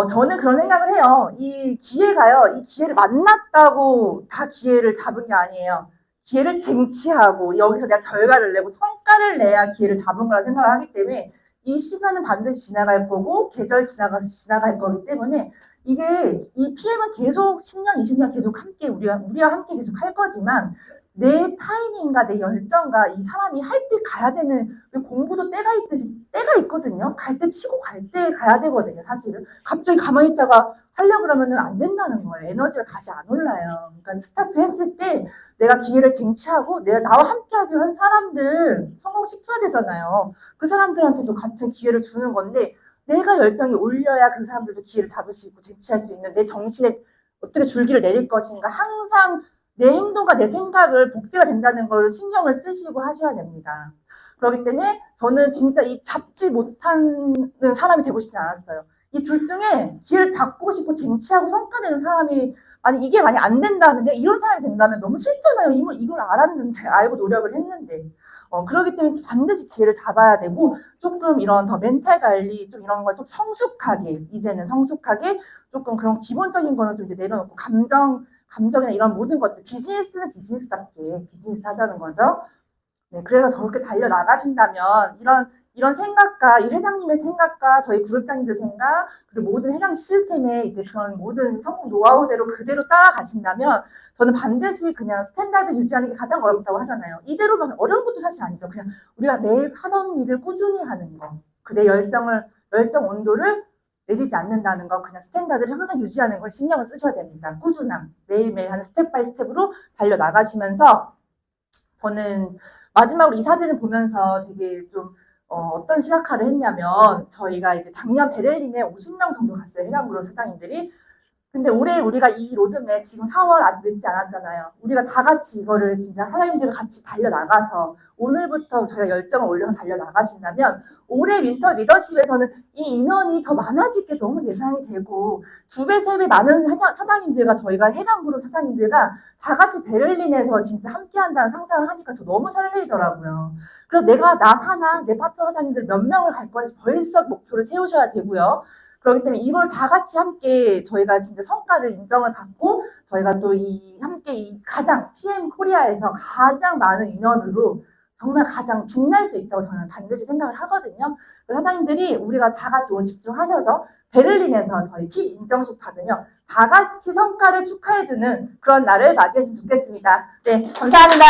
저는 그런 생각을 해요. 이 기회를 만났다고 다 기회를 잡은 게 아니에요. 기회를 쟁취하고 여기서 내가 결과를 내고 성과를 내야 기회를 잡은 거라 생각을 하기 때문에 이 시간은 반드시 지나갈 거고 계절 지나가서 지나갈 거기 때문에 이 PM은 계속 10년, 20년 계속 함께 우리와 함께 계속 할 거지만 내 타이밍과 내 열정과 이 사람이 할 때 가야 되는 공부도 때가 있듯이 때가 있거든요. 갈 때 치고 갈 때 가야 되거든요. 사실은 갑자기 가만히 있다가 하려고 그러면은 안 된다는 거예요. 에너지가 다시 안 올라요. 그러니까 스타트 했을 때 내가 기회를 쟁취하고 내가 나와 함께 하기로 한 사람들 성공시켜야 되잖아요. 그 사람들한테도 같은 기회를 주는 건데 내가 열정이 올려야 그 사람들도 기회를 잡을 수 있고 쟁취할 수 있는 내 정신에 어떻게 줄기를 내릴 것인가 항상 내 행동과 내 생각을 복제가 된다는 걸 신경을 쓰시고 하셔야 됩니다. 그렇기 때문에 저는 진짜 이 잡지 못하는 사람이 되고 싶지 않았어요. 이 둘 중에 기회를 잡고 싶고 쟁취하고 성과 내는 사람이 이게 만약 안 된다면 내가 이런 사람이 된다면 너무 싫잖아요. 이걸 알았는데 알고 노력을 했는데 그렇기 때문에 반드시 기회를 잡아야 되고 조금 이런 더 멘탈 관리 좀 이런 걸 좀 이제는 성숙하게 조금 그런 기본적인 거는 좀 이제 내려놓고 감정이나 이런 모든 것들 비즈니스는 비즈니스답게 비즈니스 하자는 거죠. 네, 그래서 저렇게 달려 나가신다면 이런 생각과 이 회장님의 생각과 저희 그룹장님들 생각 그리고 모든 회장 시스템의 이제 그런 모든 성공 노하우대로 그대로 따라가신다면 저는 반드시 그냥 스탠다드 유지하는 게 가장 어렵다고 하잖아요. 이대로만 어려운 것도 사실 아니죠. 그냥 우리가 매일 하던 일을 꾸준히 하는 거. 그 내 열정 온도를 내리지 않는다는 거, 그냥 스탠다드를 항상 유지하는 걸 신경을 쓰셔야 됩니다. 꾸준함, 매일매일 하는 스텝 바이 스텝으로 달려 나가시면서 저는 마지막으로 이 사진을 보면서 되게 좀 어떤 시각화를 했냐면 저희가 이제 작년 베를린에 50명 정도 갔어요. 해당그룹 사장님들이. 근데 올해 우리가 이 로드맵 지금 4월 아직 늦지 않았잖아요. 우리가 다 같이 이거를 진짜 사장님들과 같이 달려나가서 오늘부터 저희가 열정을 올려서 달려나가신다면 올해 윈터 리더십에서는 이 인원이 더 많아질 게 너무 예상이 되고 2배, 3배 많은 사장님들과 저희가 해당그룹 사장님들과 다 같이 베를린에서 진짜 함께 한다는 상상을 하니까 저 너무 설레이더라고요. 그래서 내 파트너 사장님들 몇 명을 갈 건지 벌써 목표를 세우셔야 되고요. 그렇기 때문에 이걸 다 같이 함께 저희가 진짜 성과를 인정을 받고 저희가 또 함께 가장 PM 코리아에서 가장 많은 인원으로 정말 가장 빛날 수 있다고 저는 반드시 생각을 하거든요. 사장님들이 우리가 다 같이 오늘 집중하셔서 베를린에서 저희 키 인정식 받으며 다 같이 성과를 축하해주는 그런 날을 맞이했으면 좋겠습니다. 네, 감사합니다.